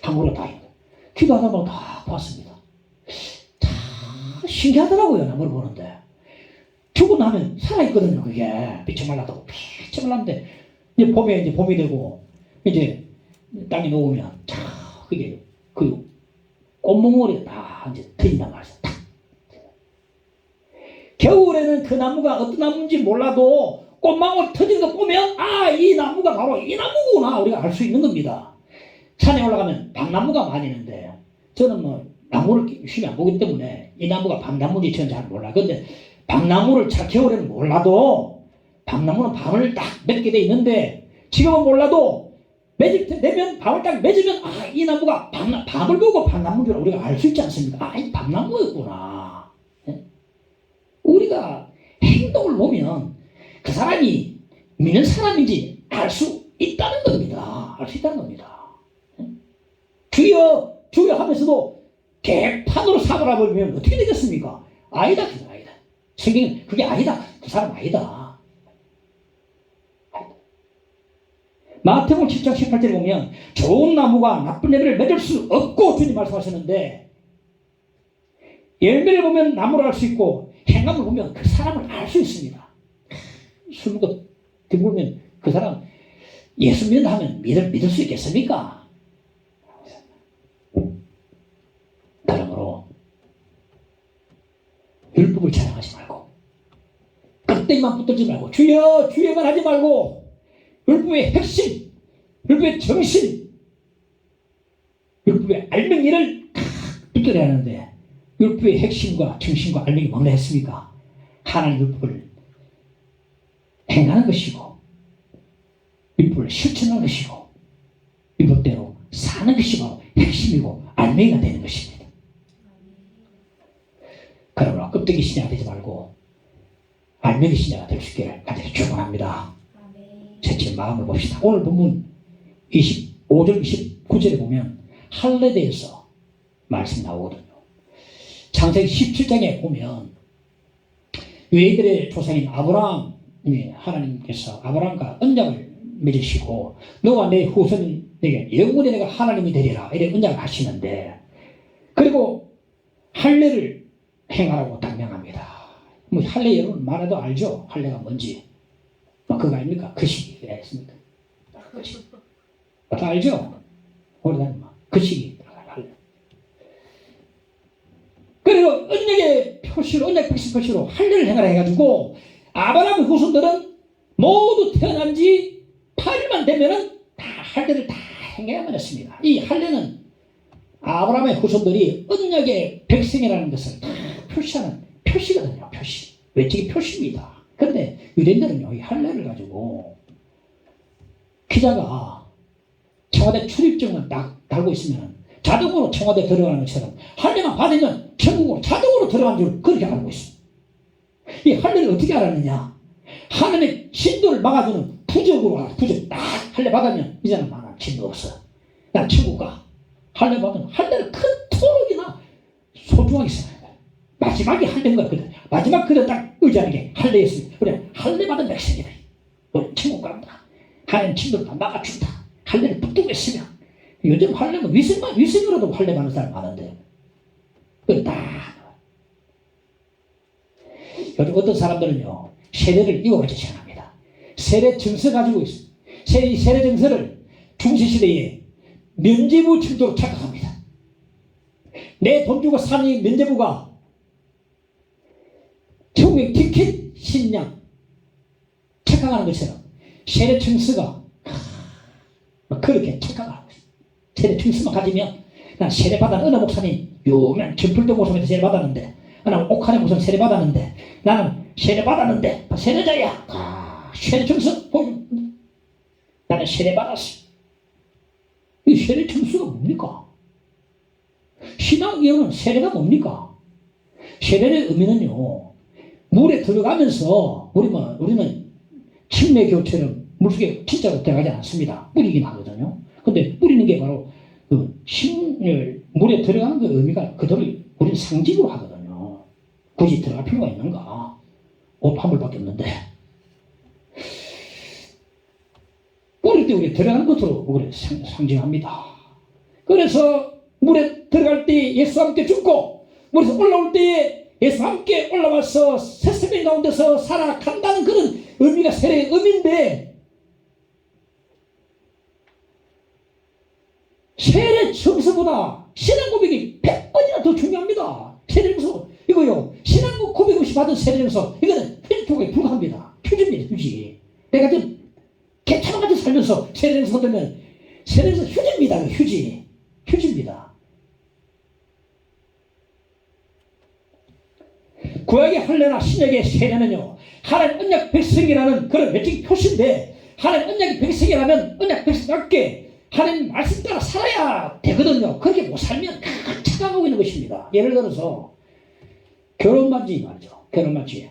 한국으로 다 있는 거예요. 기도하다 보면 다 봤습니다. 다 신기하더라고요. 나무를 보는데 죽고 나면 살아있거든요. 그게 빛이 말라도 빛이 말랐는데 이제 봄이 되고 이제 땅에 녹으면 그게 그 꽃몽오리가 다 이제 트인단 말이죠. 탁. 겨울에는 그 나무가 어떤 나무인지 몰라도 꽃망울 터지는 거 보면 이 나무가 바로 이 나무구나 우리가 알 수 있는 겁니다. 산에 올라가면 밤나무가 많이 있는데 저는 뭐 나무를 열심히 안 보기 때문에 이 나무가 밤나무인지 저는 잘 몰라. 근데 밤나무를 겨울에는 몰라도 밤나무는 밤을 딱 맺게 돼 있는데 지금은 몰라도 맺을 때 되면 밤을 딱 맺으면 이 나무가 밤을 보고 밤나무인 줄 우리가 알 수 있지 않습니까? 이 밤나무였구나. 우리가 행동을 보면 그 사람이 믿는 사람인지 알 수 있다는 겁니다. 알 수 있다는 겁니다. 주여 주여 하면서도 개판으로 사고를 하면 어떻게 되겠습니까? 아니다. 아니다. 성경은 그게 아니다. 그 사람 아니다. 마태복음 7장 18절에 보면 좋은 나무가 나쁜 열매를 맺을 수 없고 주님 말씀하셨는데 열매를 보면 나무를 알 수 있고 행함을 보면 그 사람을 알 수 있습니다. 술 먹고 들보면 그 사람 예수 믿는다 하면 믿을 수 있겠습니까? 그러므로 율법을 자랑하지 말고 껍데기만 붙들지 말고 주여만 하지 말고 율법의 핵심, 율법의 정신, 율법의 알맹이를 붙들어야 하는데 율법의 핵심과 정신과 알맹이 뭐라 했습니까? 하나님 율법을 행하는 것이고 율법을 실천하는 것이고 율법대로 사는 것이 바로 핵심이고 알맹이가 되는 것입니다. 그러므로 껍데기 신자가 되지 말고 알맹이 신자가 될 수 있기를 간절히 축원합니다. 제 마음을 봅시다. 오늘 본문 25절 29절에 보면 할례에 대해서 말씀이 나오거든요. 창세기 17장에 보면 유대인들의 조상인 아브라함이 하나님께서 아브라함과 언약을 맺으시고 너와 내 후손에게 영원히 내가 하나님이 되리라 이렇게 언약을 하시는데 그리고 할례를 행하라고 당명합니다. 뭐 할례 여러분 말해도 알죠? 할례가 뭔지. 그거 아닙니까? 그 시기 왜 했습니까? 그 시기. 다 알죠? 오래된 그 시기 할례. 그리고 언약의 표시로 언약 백성 표시로 할례를 행하라 해가지고 아브라함의 후손들은 모두 태어난 지 8일만 되면은 다 할례를 다 행해야만 했습니다. 이 할례는 아브라함의 후손들이 언약의 백성이라는 것을 다 표시하는 표시거든요. 표시. 외적인 표시입니다. 그런데 유대인들은요, 이 할례를 가지고 기자가 청와대 출입증만 딱 달고 있으면 자동으로 청와대 들어가는 것처럼 할례만 받으면 천국으로 자동으로 들어간 줄 그렇게 알고 있습니다. 이 할례를 어떻게 알았느냐? 하나님의 진도를 막아주는 부적으로 알아. 부적 딱 할례 받으면 이제는 나는 진도 없어. 난 천국 가. 할례 받으면 할례를 큰토록이나 소중하게 생각해요. 마지막에 할례인 거야. 마지막 그래 딱 의지하는 게 할례였습니다. 그래 할례 받은 백성이다. 우리 천국 간다. 하나님 진도를 다 막아준다. 할례를 붙들고 있으면 요즘 할례는 위생으로도 할례 받는 사람 많은데 그래 딱 요즘 어떤 사람들은요 세례를 이거같이 생각합니다. 세례 증서 가지고 있어요. 세례 증서를 중세시대에 면죄부 정도로 착각합니다. 내 돈 주고 사는 면죄부가 천국의 티켓 신냥 착각하는 것처럼 세례 증서가 그렇게 착각하고 있어요. 세례 증서만 가지면 난 세례 받은 어느 목사님 유명한 전풀도 목사님한테 세례 받았는데 나는 옥한의 목사님 세례 받았는데 나는 세례 받았는데 세례자야. 세례 증서 보여. 나는 세례 받았어. 이 세례 증서가 뭡니까? 신앙이요는 세례가 뭡니까? 세례의 의미는요 물에 들어가면서 우리는 침례교처럼 물속에 진짜로 들어가지 않습니다. 뿌리긴 하거든요. 근데 뿌리는 게 바로 물에 들어가는 그 의미가 그대로 우리는 상징으로 하거든요. 굳이 들어갈 필요가 있는가? 옷 한 벌밖에 없는데. 뿌릴 때 우리 들어가는 것으로 우리 상징합니다. 그래서 물에 들어갈 때 예수와 함께 죽고 물에서 올라올 때에 예수와 함께 올라와서 새 생명 가운데서 살아간다는 그런 의미가 세례의 의미인데 세례 증서보다 신앙 고백이 100번이나 더 중요합니다. 세례 증서 이거요 신앙 고백 없이 받은 세례 증서 이거는 표준표기에 불과합니다. 표준입니다. 표지. 세례를 손들면 세례에서 휴지입니다. 휴지. 휴지입니다. 구약의 할례나 신약의 세례는요, 하나님 언약 백성이라는 그런 외적인 표시인데, 하나님 언약의 백성이라면 언약 백성답게 하나님 말씀 따라 살아야 되거든요. 그렇게 못 살면 착각하고 있는 것입니다. 예를 들어서 결혼 반지 말이죠. 결혼 반지.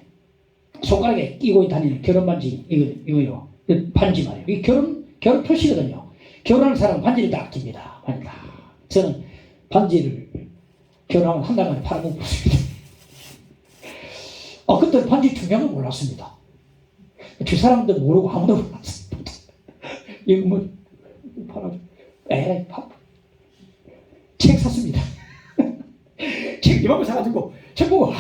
손가락에 끼고 다니는 결혼 반지, 이거요. 반지 말이에요. 이 결혼 표시거든요. 결혼하는 사람은 반지를 다 아낍니다. 저는 반지를 결혼하고 한 달 만에 팔아먹고 있습니다. 그때 반지 중요한 걸 몰랐습니다. 두 사람도 모르고 아무도 몰랐습니다. 이거 뭐, 에이, 책 샀습니다. 책 이만큼 사가지고, 책 보고,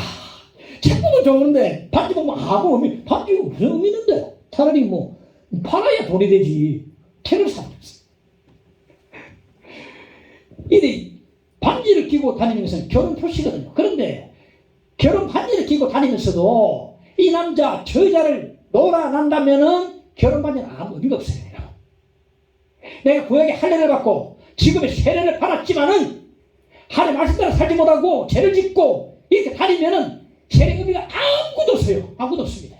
책 보면 좋은데, 반지 보면 아무 의미, 반지 무슨 의미 있는데? 차라리 뭐, 팔아야 돈이 되지. 책을 사버렸어. 이게 반지를 끼고 다니는 것은 결혼 표시거든요. 그런데, 결혼 반지를 끼고 다니면서도 이 남자 저 여자를 놀아난다면은 결혼 반지는 아무 의미가 없어요. 내가 구약의 할례를 받고 지금의 세례를 받았지만은 하나님 말씀 따라 살지 못하고 죄를 짓고 이렇게 다니면은 세례 의미가 아무것도 없어요. 아무것도 없습니다.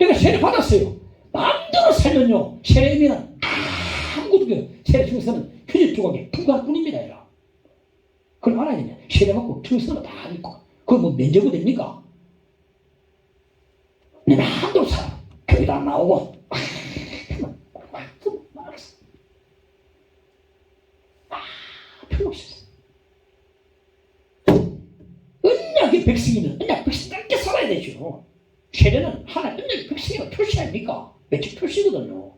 내가 세례 받았어요. 마음대로 살면요 세례 의미는 아무것도 없어요. 세례 중에서는 휴지 조각에 불과할 뿐입니다. 그걸 알아야 되냐. 세례 받고 청소는 다 있고 그거 뭐 면제부 됩니까? 내가 한도 살아. 교회도 안 나오고 필요 없었어. 언약의 백성이면 언약 백성답게 살아야 되죠. 세례는 하나님 언약의 백성이라고 표시 아닙니까? 매직 표시거든요.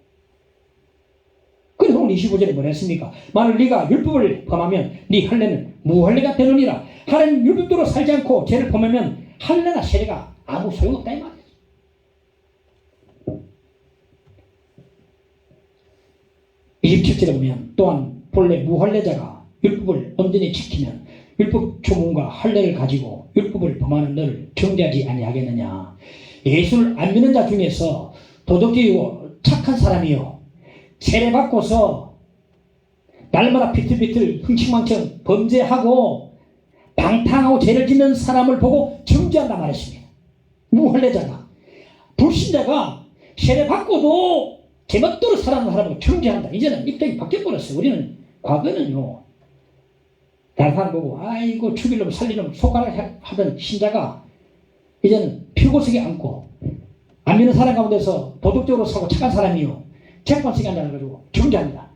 그래서 오늘 25절에 뭐라 했습니까? 만일 네가 율법을 범하면 네 할례는 무할례가 되느니라. 하나님 율법대로 살지 않고 죄를 범하면 할례나 세례가 아무 소용없다 이 말이에요. 이 27절에 보면 또한 본래 무할례자가 율법을 온전히 지키면 율법 조문과 할례를 가지고 율법을 범하는 너를 정죄하지 아니하겠느냐. 예수를 안 믿는 자 중에서 도덕적이고 착한 사람이요 세례 받고서 날마다 비틀비틀 흥청망청 범죄하고 방탕하고 죄를 짓는 사람을 보고 정죄한다 말했습니다. 무할례자가 불신자가 세례 받고도 제멋대로 살아가는 사람을 정죄한다. 이제는 입장이 바뀌어버렸어요. 우리는 과거는요 다른 사람 보고 아이고 죽이려면 살리려면 손가락 하던 신자가 이제는 표고석에 앉고 안 믿는 사람 가운데서 도덕적으로 살고 착한 사람이요 재판석에 앉아가지고 정죄합니다.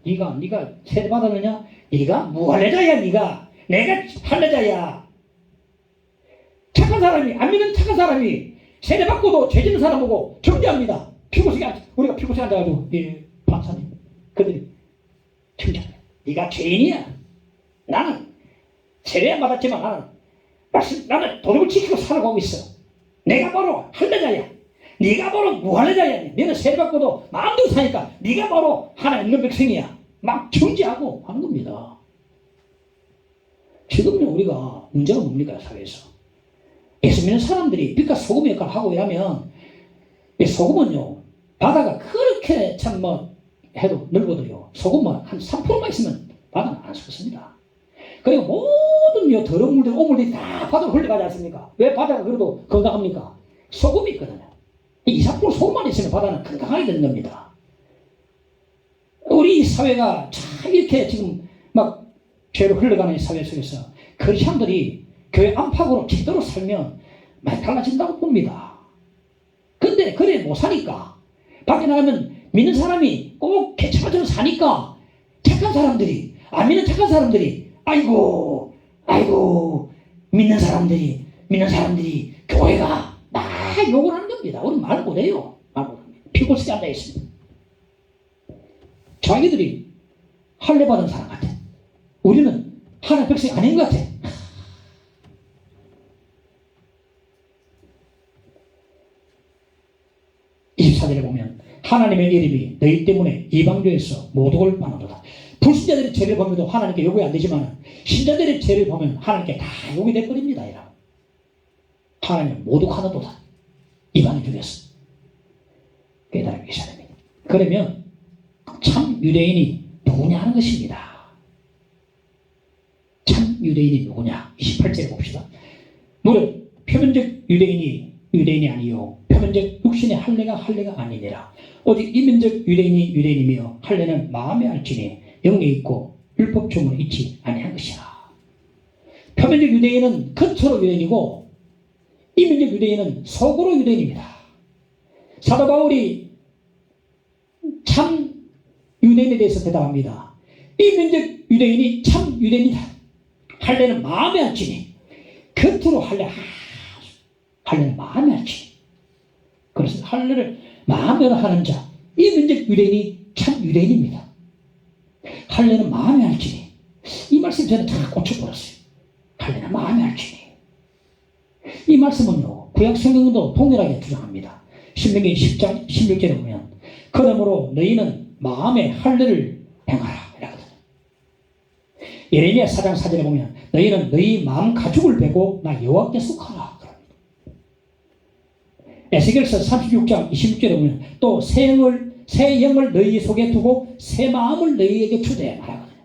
네가 세례 받았느냐? 네가 무할례자야. 네가 내가 할례자야. 착한 사람이 안 믿는 착한 사람이 세례 받고도 죄 짓는 사람 보고 정죄합니다. 우리가 피고석에 앉아가지고 판사님 그들이 정죄합니다. 네가 죄인이야. 나는 세례 안 받았지만 나는 도덕을 지키고 살아가고 있어. 내가 바로 할례자야. 네가 바로 무할례자야. 너는 세례받고도 마음대로 사니까 네가 바로 하나님 있는 백성이야. 막 정죄하고 하는 겁니다. 지금요 우리가 문제가 뭡니까? 사회에서 예수 믿는 사람들이 빛과 소금의 역할을 하고 이러면 소금은요 바다가 그렇게 참 해도 넓어도요 소금만 한 3%만 있으면 바다는 안 썩습니다. 그리고 모든 더러운 물들 오물들이 다 바다로 흘러가지 않습니까? 왜 바다가 그래도 건강합니까? 소금이 있거든요. 2, 3% 소금만 있으면 바다는 건강하게 되는 겁니다. 우리 사회가 참 이렇게 지금 막 죄로 흘러가는 이 사회 속에서 크리스천들이 교회 안팎으로 제대로 살면 많이 달라진다고 봅니다. 근데 그래 못 사니까 밖에 나가면 믿는 사람이 꼭 개처럼 사니까 착한 사람들이 안 믿는 착한 사람들이 아이고 믿는 사람들이 교회가 막 욕을 하는 겁니다. 우리는 말 못해요. 말 못합니다. 피고스에 앉아있습니다. 자기들이 할례 받은 사람 같아. 우리는 하나님 백성이 아닌 것 같아. (24절에) 보면 하나님의 이름이 너희 때문에 이방교에서 모독을 받는도다. 불신자들의 죄를 보면도 하나님께 요구가 안 되지만 신자들의 죄를 보면 하나님께 다 요구이 돼버립니다. 하나님을 모독하는도다. 이방인 중에서 깨달아 계셔야 됩니다. 그러면 참 유대인이 누구냐 하는 것입니다. 참 유대인이 누구냐? 28절에 봅시다. 무릇 표면적 유대인이 아니요 표면적 육신의 할례가 아니니라. 오직 이면적 유대인이며 할례는 마음에 알지니 영에 있고 율법 조문에 있지 아니한 것이라. 표면적 유대인은 겉으로 유대인이고 이면적 유대인은 속으로 유대인입니다. 사도 바울이 참 유대인에 대해서 대답합니다. 이면적 유대인이 참 유대인이다. 할례는 마음에 알지니 겉으로 할례는 마음에 알지니. 그래서 할례를 마음으로 하는 자, 이면적 유대인이 참 유대인입니다. 할례는 마음에 알지니. 이 말씀 저는 다 꽂혀버렸어요. 할례는 마음에 알지니. 이 말씀은요 구약 성경도 동일하게 주장합니다. 신명기 10장 16절에 보면 그러므로 너희는 마음에 할례를 행하라 이라거든요. 예레미야 4장 4절에 보면 너희는 너희 마음 가죽을 베고 나 여호와께 속하라. 에스겔서 36장 26절에 보면 또 새 영을 너희 속에 두고 새 마음을 너희에게 주되 말하거든요.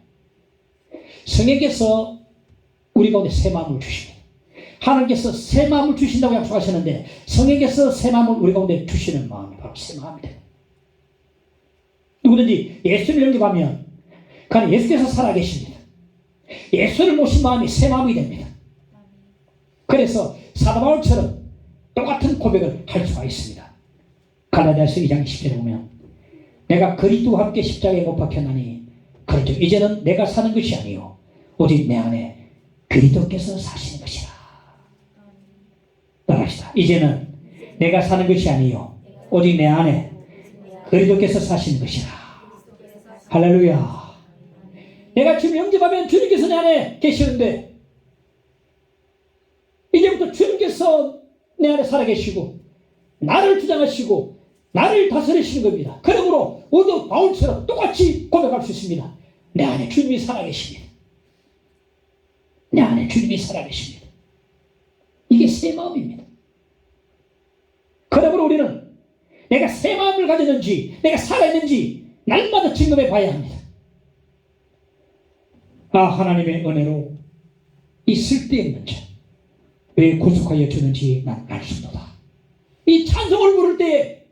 성령께서 우리 가운데 새 마음을 주십니다. 하나님께서 새 마음을 주신다고 약속하셨는데 성령께서 새 마음을 우리 가운데 주시는 마음이 바로 새 마음이 됩니다. 누구든지 예수를 영접하면 그는 예수께서 살아계십니다. 예수를 모신 마음이 새 마음이 됩니다. 그래서 사도 바울처럼 똑같은 고백을 할 수가 있습니다. 갈라디아서 2장 10절에 보면 내가 그리스도와 함께 십자가에 못 박혔나니 그렇죠. 이제는 내가 사는 것이 아니요 오직 내 안에 그리스도께서 사시는 것이라. 따라합시다. 이제는 내가 사는 것이 아니요 오직 내 안에 그리스도께서 사시는 것이라. 할렐루야. 내가 주님 영접하면 주님께서 내 안에 계시는데 이제부터 주님께서 내 안에 살아계시고 나를 주장하시고 나를 다스리시는 겁니다. 그러므로 우리도 바울처럼 똑같이 고백할 수 있습니다. 내 안에 주님이 살아계십니다. 내 안에 주님이 살아계십니다. 이게 새 마음입니다. 그러므로 우리는 내가 새 마음을 가졌는지 내가 살아있는지 날마다 점검해 봐야 합니다. 하나님의 은혜로 이 쓸데없는 자 왜 구속하여 주는지 난 알 수 없다. 이 찬송을 부를 때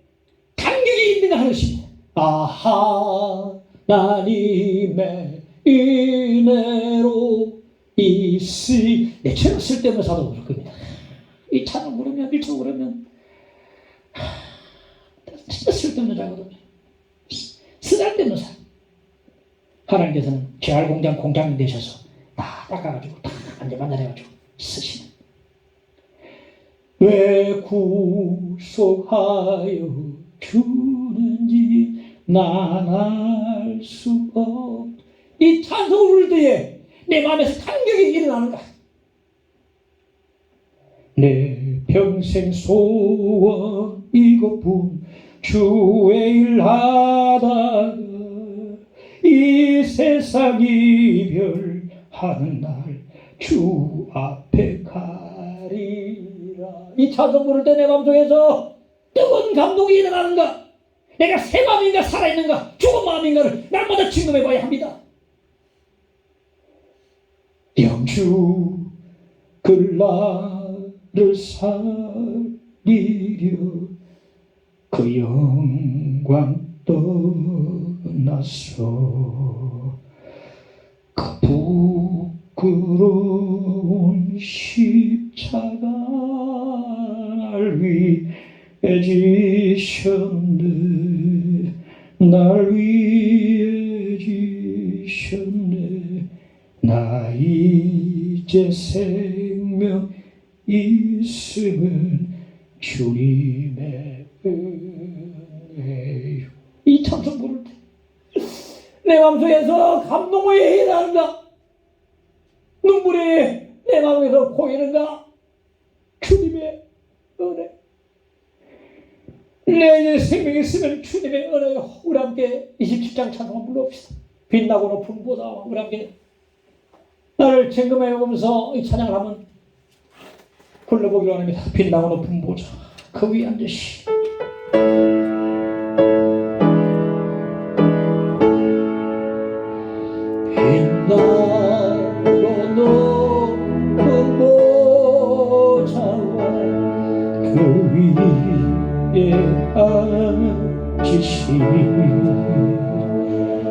감격이 있는가 하는 것입니다. 하나님의 은혜로 있으리. 내처럼 쓸데없는 사도 부를 겁니다. 이 찬송 부르면 일청 부르면 진짜 쓸데없는 자거든요. 쓰잘데없는 사. 하나님께서는 재활 공장이 되셔서 다 닦아가지고 다 안전만전해가지고 쓰시는. 왜 구속하여 주는지 난 알 수 없. 이 찬송을 부를 때에 내 마음에서 감격이 일어나는가. 내 평생 소원 이것뿐 주의 일 하다가 이 세상 이별하는 날 주 앞에 가리라. 이 찬송 부를 때 내 마음속에서 뜨거운 감동이 일어나는가? 내가 새 마음인가 살아있는가 죽은 마음인가를 날마다 점검해 봐야 합니다. 영주 글라를 살리려 그 영광 떠나서 그 부끄러운 십자가 날 위해 지셨네. 날 위해 지셨네. 나 이제 생명 있음은 주님의 은혜요. 이 찬송 부를 때 내 마음속에서 감동이 일어난다. 눈물이 내 마음에서 고이는가. 주님의 은혜. 내 생명이 있으면 주님의 은혜요. 우리 함께 27장 찬송을 불러봅시다. 빛나고 높은 보좌. 우리 함께 나를 점검해 보면서 이 찬양을 하면 불러보기로 합니다. 빛나고 높은 보좌 그 위에 앉으시.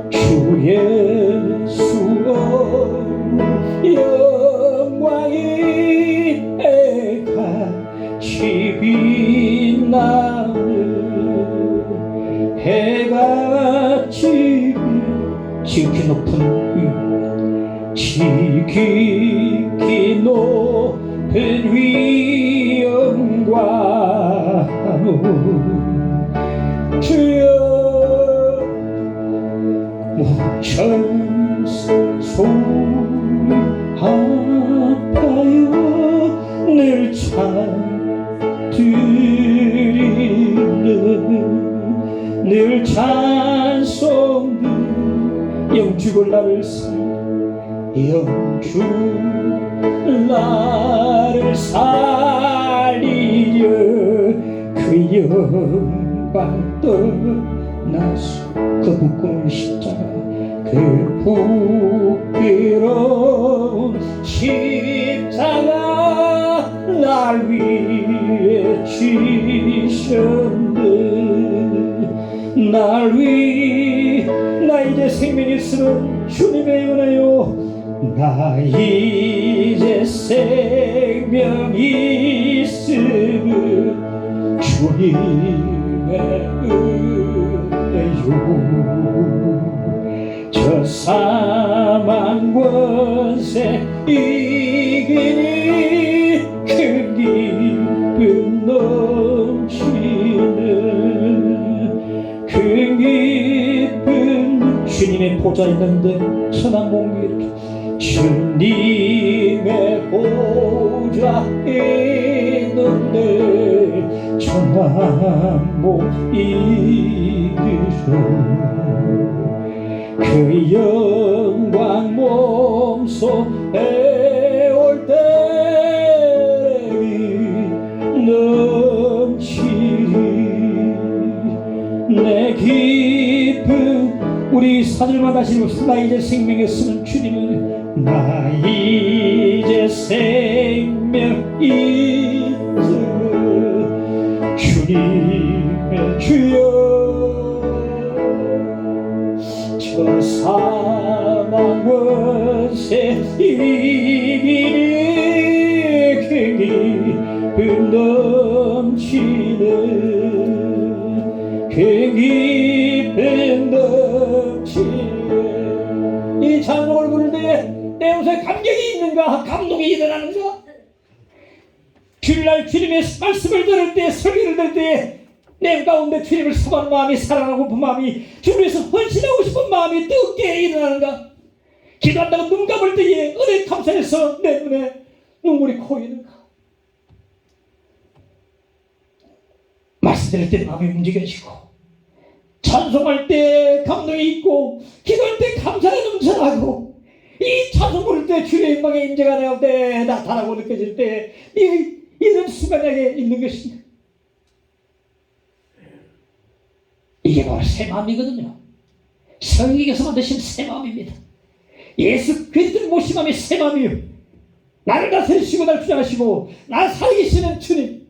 주 예수 영광이 해같이 빛나는 해같이 지극히 높은 지극히 높은 위엄과 주여 모천선 소리 아파요 늘 찬드리는 늘 찬송들 영주를 나를 영주 나를 살리려 그 영광 떠나서 그 부끄러운 십자가 그 부끄러운 십자가 날 위해 지셨네 날 위해 나 이제 생명이 있으면 주님의 은혜요 나 이제 생명이 있으면 주님의 은혜요 저 사망 권세 이기니 그 기쁨 넘치는 그 기쁨 주님의 보좌 있는데 천한 몸이 이렇게 주님의 보좌 있는데 천한 몸이 그 영광 몸속에 올 때 넘치리 내 기쁨 우리 사절마다 하시는 나 이제 생명에 쓰는 주님은 나 이제 생명 있으면 주님의 주여 저 사망 권세 이기니 그 기쁨 넘치는 그 기쁨 넘치는 이 찬송을 부를 때에 내 옷에 감격이 있는가 감동이 일어나는가 주일날 주님의 말씀을 들을 때 설교를 들을 때 내 가운데 주님을 사모하는 마음이 사랑하고 싶은 마음이 주를 위해서 헌신하고 싶은 마음이 뜨겁게 일어나는가 기도한다고 눈 감을 때에 은혜 감사해서 내 눈에 눈물이 고이는가 말씀 들을 때 마음이 움직여지고 찬송할 때 감동이 있고 기도할 때 감사가 넘쳐나고 이 찬송 부를 때 주의 영광의 임재가 내 가운데 나타나고 느껴질 때 이런 순간에 있는 것입니다. 이게 바로 새 마음이거든요. 성령께서 만드신 새 마음입니다. 예수 그리스도를 모신 마음이 새 마음이에요. 나를 다스리시고 나를 주장하시고 나를 살리시는 주님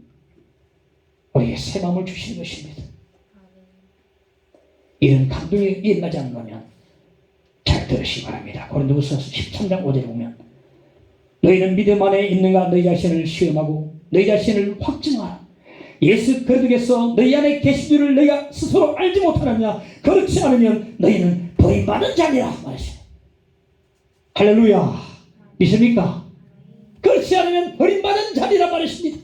우리에게 새 마음을 주시는 것입니다. 이런 감동이 일어나지 않는다면 잘 들으시기 바랍니다. 고린도후서 13장 5절에 보면 너희는 믿음 안에 있는가 너희 자신을 시험하고 너희 자신을 확증하라. 예수 그리스도께서 너희 안에 계신 줄을 너희가 스스로 알지 못하느냐. 그렇지 않으면 너희는 버림받은 자니라 말하시네. 할렐루야. 믿습니까? 그렇지 않으면 버림받은 자니라 말하십니다.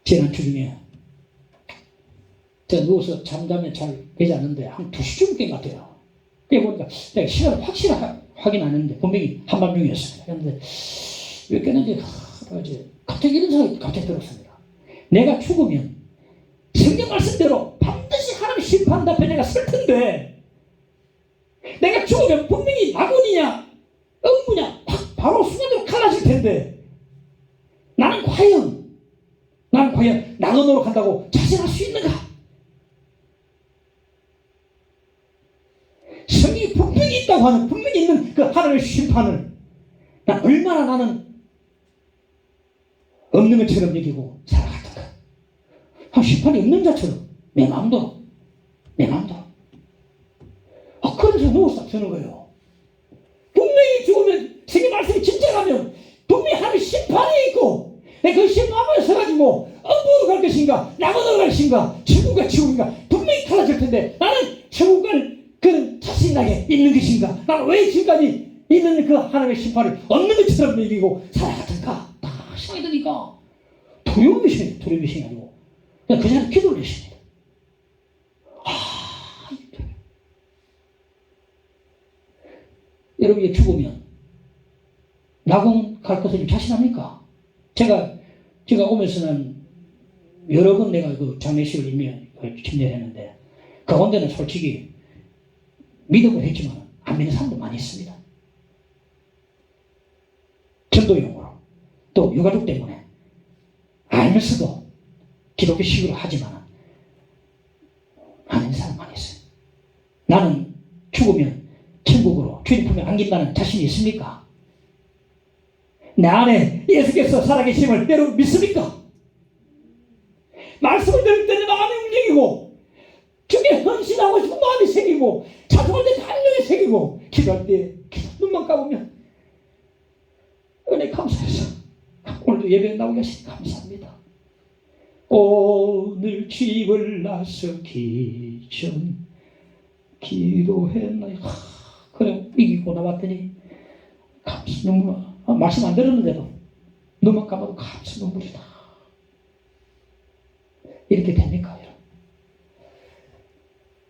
지난주 중에 제가 누워서 잠자면 잘 되지 않는데 한 2시쯤 깬 것 같아요. 그래 보니까 내가 시간을 확실하게 확인 안 했는데 분명히 한밤중이었습니다. 그런데 왜 깼는지 갑자기 이런 생각이 갑자기 들었습니다. 내가 죽으면 성경 말씀대로 반드시 하나님 심판 앞에 내가 설 텐데 내가 죽으면 분명히 낙원이냐 음부냐 확 바로 순간적으로 갈라질 텐데 나는 과연 낙원으로 간다고 자신할 수 있는가? 성이 분명히 있다고 하는 분명히 있는 그 하나님의 심판을 난 얼마나 나는 없는 것처럼 여기고 살아갔던가. 심판이 없는 자처럼 내 마음도 그러면서 누워서 드는 거예요. 분명히 죽으면 세계 말씀이 진짜라면 분명히 하나님 심판이 있고 그 심판을 서가지고 어디로 갈 것인가 낙원으로 갈 것인가 천국과 지옥인가 분명히 달라질 텐데 나는 천국 갈 그런 자신나게 있는 것인가 나는 왜 지금까지 있는 그 하나님의 심판을 없는 것처럼 여기고 살아갔던가 다 생각이 드니까 두려움이 생겨가지고 그냥 그 자리에 기도를 했습니다. 여러분이 죽으면 낙원 갈 것을 자신합니까? 제가 오면서는 여러 번 내가 그 장례식을 이미 침례를 했는데 그 가운데는 솔직히 믿음을 했지만 안 믿는 사람도 많이 있습니다. 전도용으로 또 유가족 때문에 알면서도 기독교식으로 하지만 안 믿는 사람 많이 있어요. 나는 죽으면 천국으로 주님 품에 안긴다는 자신이 있습니까? 내 안에 예수께서 살아계심을 여러분 믿습니까? 말씀을 들을 때는 마음이 움직이고 주께 헌신하고 싶은 마음이 생기고 찬송할 때 달력이 생기고 기도할 때 눈만 감으면 은혜 감사해서 오늘도 예배에 나오게 하시니 감사합니다. 오늘 집을 나서기 전 기도했나요? 그래 이기고 나왔더니 감사 눈물 말씀 안 들었는데도 눈만 감아도 감사 눈물이 다 이렇게 됩니까? 여러분?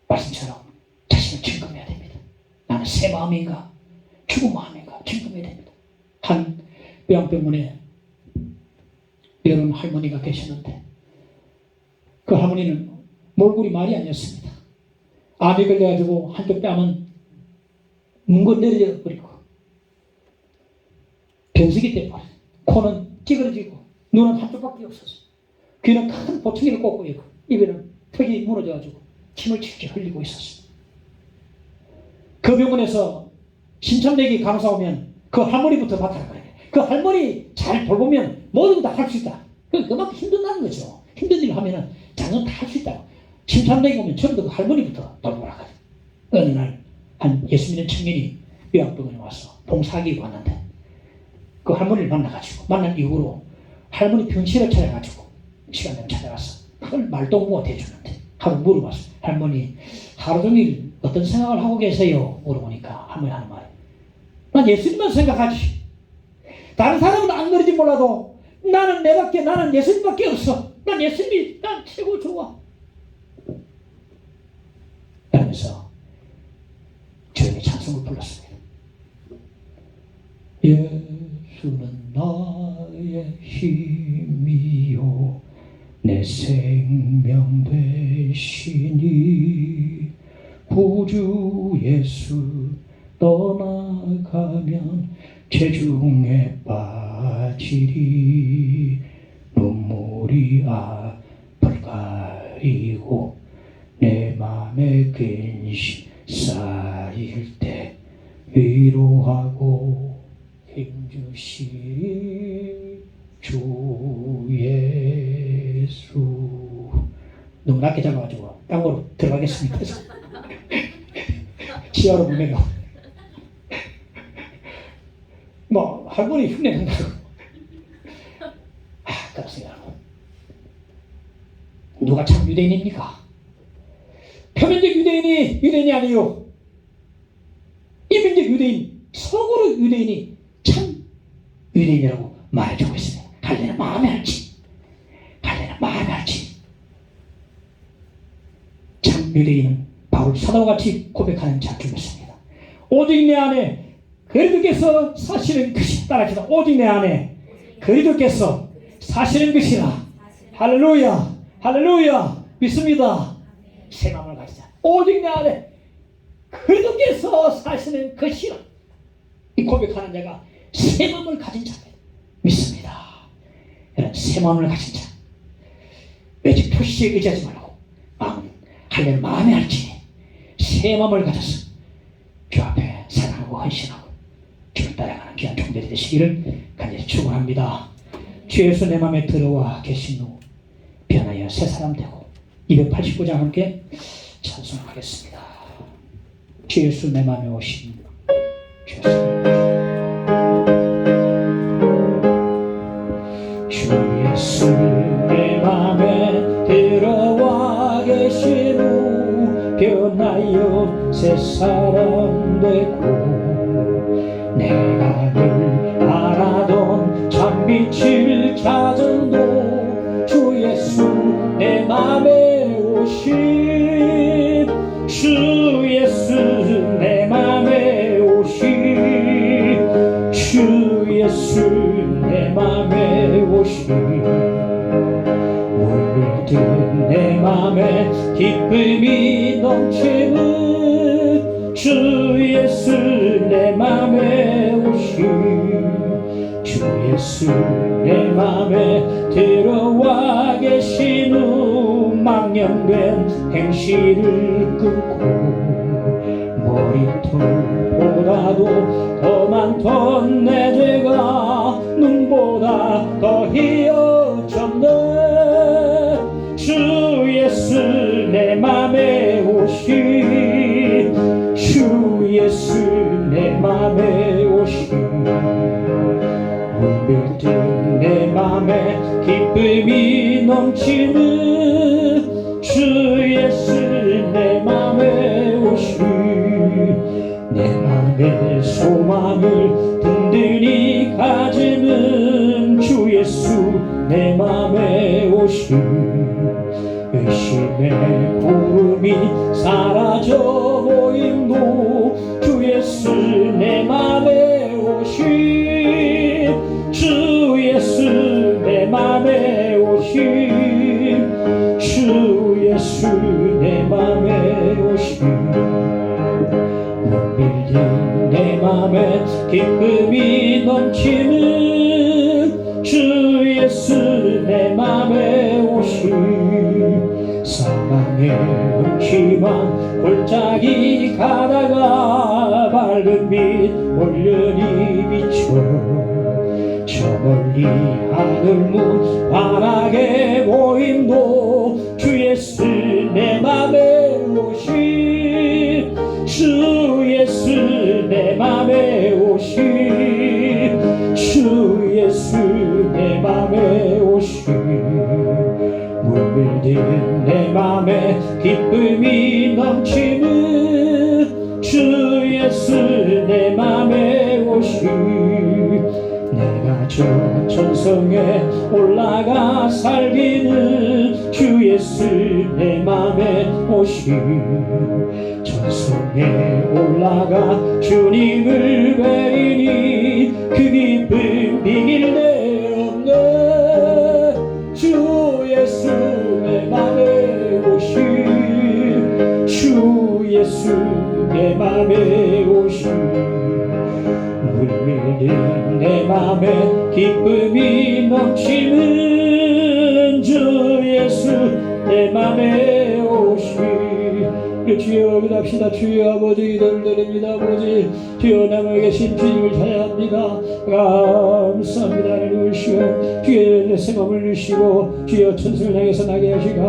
말씀처럼 자신을 점검해야 됩니다. 나는 새 마음인가 죽은 마음인가 점검해야 됩니다. 한 요양병원에 여름 할머니가 계셨는데 그 할머니는 몰골이 말이 아니었습니다. 암이 걸려가지고 한쪽 뺨은 뭉거 내려 버리고 변색이 돼버려. 코는 찌그러지고 눈은 한쪽밖에 없었어. 귀는 큰 보청기를 꽂고 있고 입에는 턱이 무너져가지고 침을 칠칠 흘리고 있었어. 그 병원에서 신참내기 간호사 오면 그 할머니부터 맡아라 그래. 그 할머니 잘 돌보면 모든 거 다 할 수 있다. 그만큼 힘든다는 거죠. 힘든 일을 하면은 장은 다 할 수 있다고. 신참내기 오면 전부 그 할머니부터 돌보라 그래. 어느 날 한 예수 믿는 청년이 요양병원에 와서 봉사하기 왔는데 그 할머니를 만난 이후로 할머니 병실을 찾아가지고 시간 되면 찾아가서 그걸 말도 못 해주는데 하루 물어봤어. 할머니 하루 종일 어떤 생각을 하고 계세요? 물어보니까 할머니 하는 말이 난 예수님만 생각하지. 다른 사람은 안 그러지 몰라도 나는 예수님밖에 없어. 난 예수님이 난 최고 좋아. 그러면서 조용히 찬송을 불렀습니다. 예수는 나의 힘이요 내 생명 되시니 구주 예수 떠나가면 체중에 빠지리 눈물이 앞을 가리고 내 맘에 근심 쌓일 때 위로하고 힘주시리 주 예수. 너무 낮게 잡아가지고 땅으로 들어가겠습니다. 지하로 보내가 뭐 할머니 흉내낸다고. 그렇습니다. 누가 참 유대인입니까? 표면적 유대인이 아니요. 이면적 유대인, 속으로 유대인이 참 유대인이라고 말해주고 있습니다. 할례는 마음에 알지. 참 유대인은 바울 사도와 같이 고백하는 자중이었습니다. 오직 내 안에 그리스도께서 사시는 것이 따라합시다. 오직 내 안에 그리스도께서 사시는 것이라. 할렐루야 믿습니다. 새 마음을 가지자. 오직 내 안에 그리스도께서 사시는 것이라. 이 고백하는 자가 새 마음을 가진 자입니다. 믿습니다. 이런 새 마음을 가진 자. 매직 표시에 의지하지 말고 할례는 마음에 알지니 새 마음을 가져서 주 앞에 사랑하고 헌신하고 주를 따라가는 귀한 종들이 되시기를 간절히 축원합니다. 주 예수 내 마음에 들어와 계신 후 변하여 새 사람 되고 289장 함께 찬송하겠습니다. 주 예수 내 맘에 오신 주 예수 내 맘에 들어와 계신 후 변하여 새 사람 되고 내가 늘 알아던 참빛을 찾은도 주 예수 내 맘에 오신 주 예수 내 맘에 오신 주 예수 내 맘에 오신 물든 내 맘에 기쁨이 넘치는 주 예수 내 맘에 오신 주 예수 내 맘에 들어와 계신 후 망령된 행실을 끊고 머리털보다도 더 많던 내 죄가 눈보다 더 희어졌네 주 예수 내 맘에 오신 주 예수 내 맘에 오신 물든 내 맘에 기쁨이 넘치는 주 예수 내 맘에 오신 내 맘의 소망을 든든히 가지는 주 예수 내 맘에 오신 의심의 구름이 사라져 보임도 주 예수 내 맘에 오신 주 예수 내 맘에 오신 주 예수 내 맘에 오신 물밀린 내 맘에 기쁨이 넘치는 주 예수 내 맘에 오신 사망의 음침한 골짜기 가다가 밝은 빛 올려니 비춰 저 멀리 하늘문 환하게 보임도 주 예수 내 맘에 오신 주 예수 내 맘에 오신 주 예수 내 맘에 오신 물밀린 내 맘에 기쁨이 넘치는 주 예수 내 맘에 오신 내가 저 천성에 올라가 살기는 주 예수 내 맘에 오신 천성에 올라가 주님을 뵈리니 그 기쁨 비길 데 없네 주 예수 내 맘에 오신 주 예수 내 맘에 오신 물밀린 내 맘에 기쁨이 넘치는 주 예수 내 맘에 오신 주여 기도합시다. 주여 아버지 기도드립니다. 아버지 주여 남아 계신 주님을 찬양합니다. 감사합니다. 하나님 주여 주여 내 새 마음을 주시고 주여 천성을 향해서 나게 하시고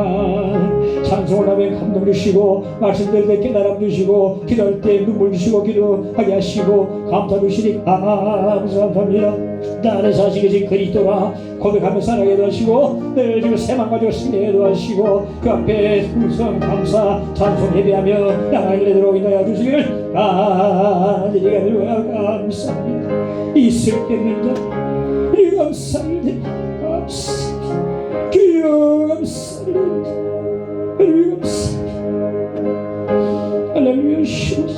찬송을 하면 감동 주시고 말씀드릴 때 깨달음 주시고 기도할 때 눈물 주시고 기도하게 하시고 감사 주시니 감사합니다. 나 안에 사시 계신 그리스도라 고백하며 살아가게 하시고 늘 주고 새만 가지고 승리하게 하시고 그 앞에 풍성 감사 찬송 예배하며 나아가게 되도록 인하여 주시길 간절히 감사합니다. 이 쓸데없는 자 감사합니다. 감사합니다. 주여 감사합니다. 하나님 감사합니다. 하나님 주시옵소서.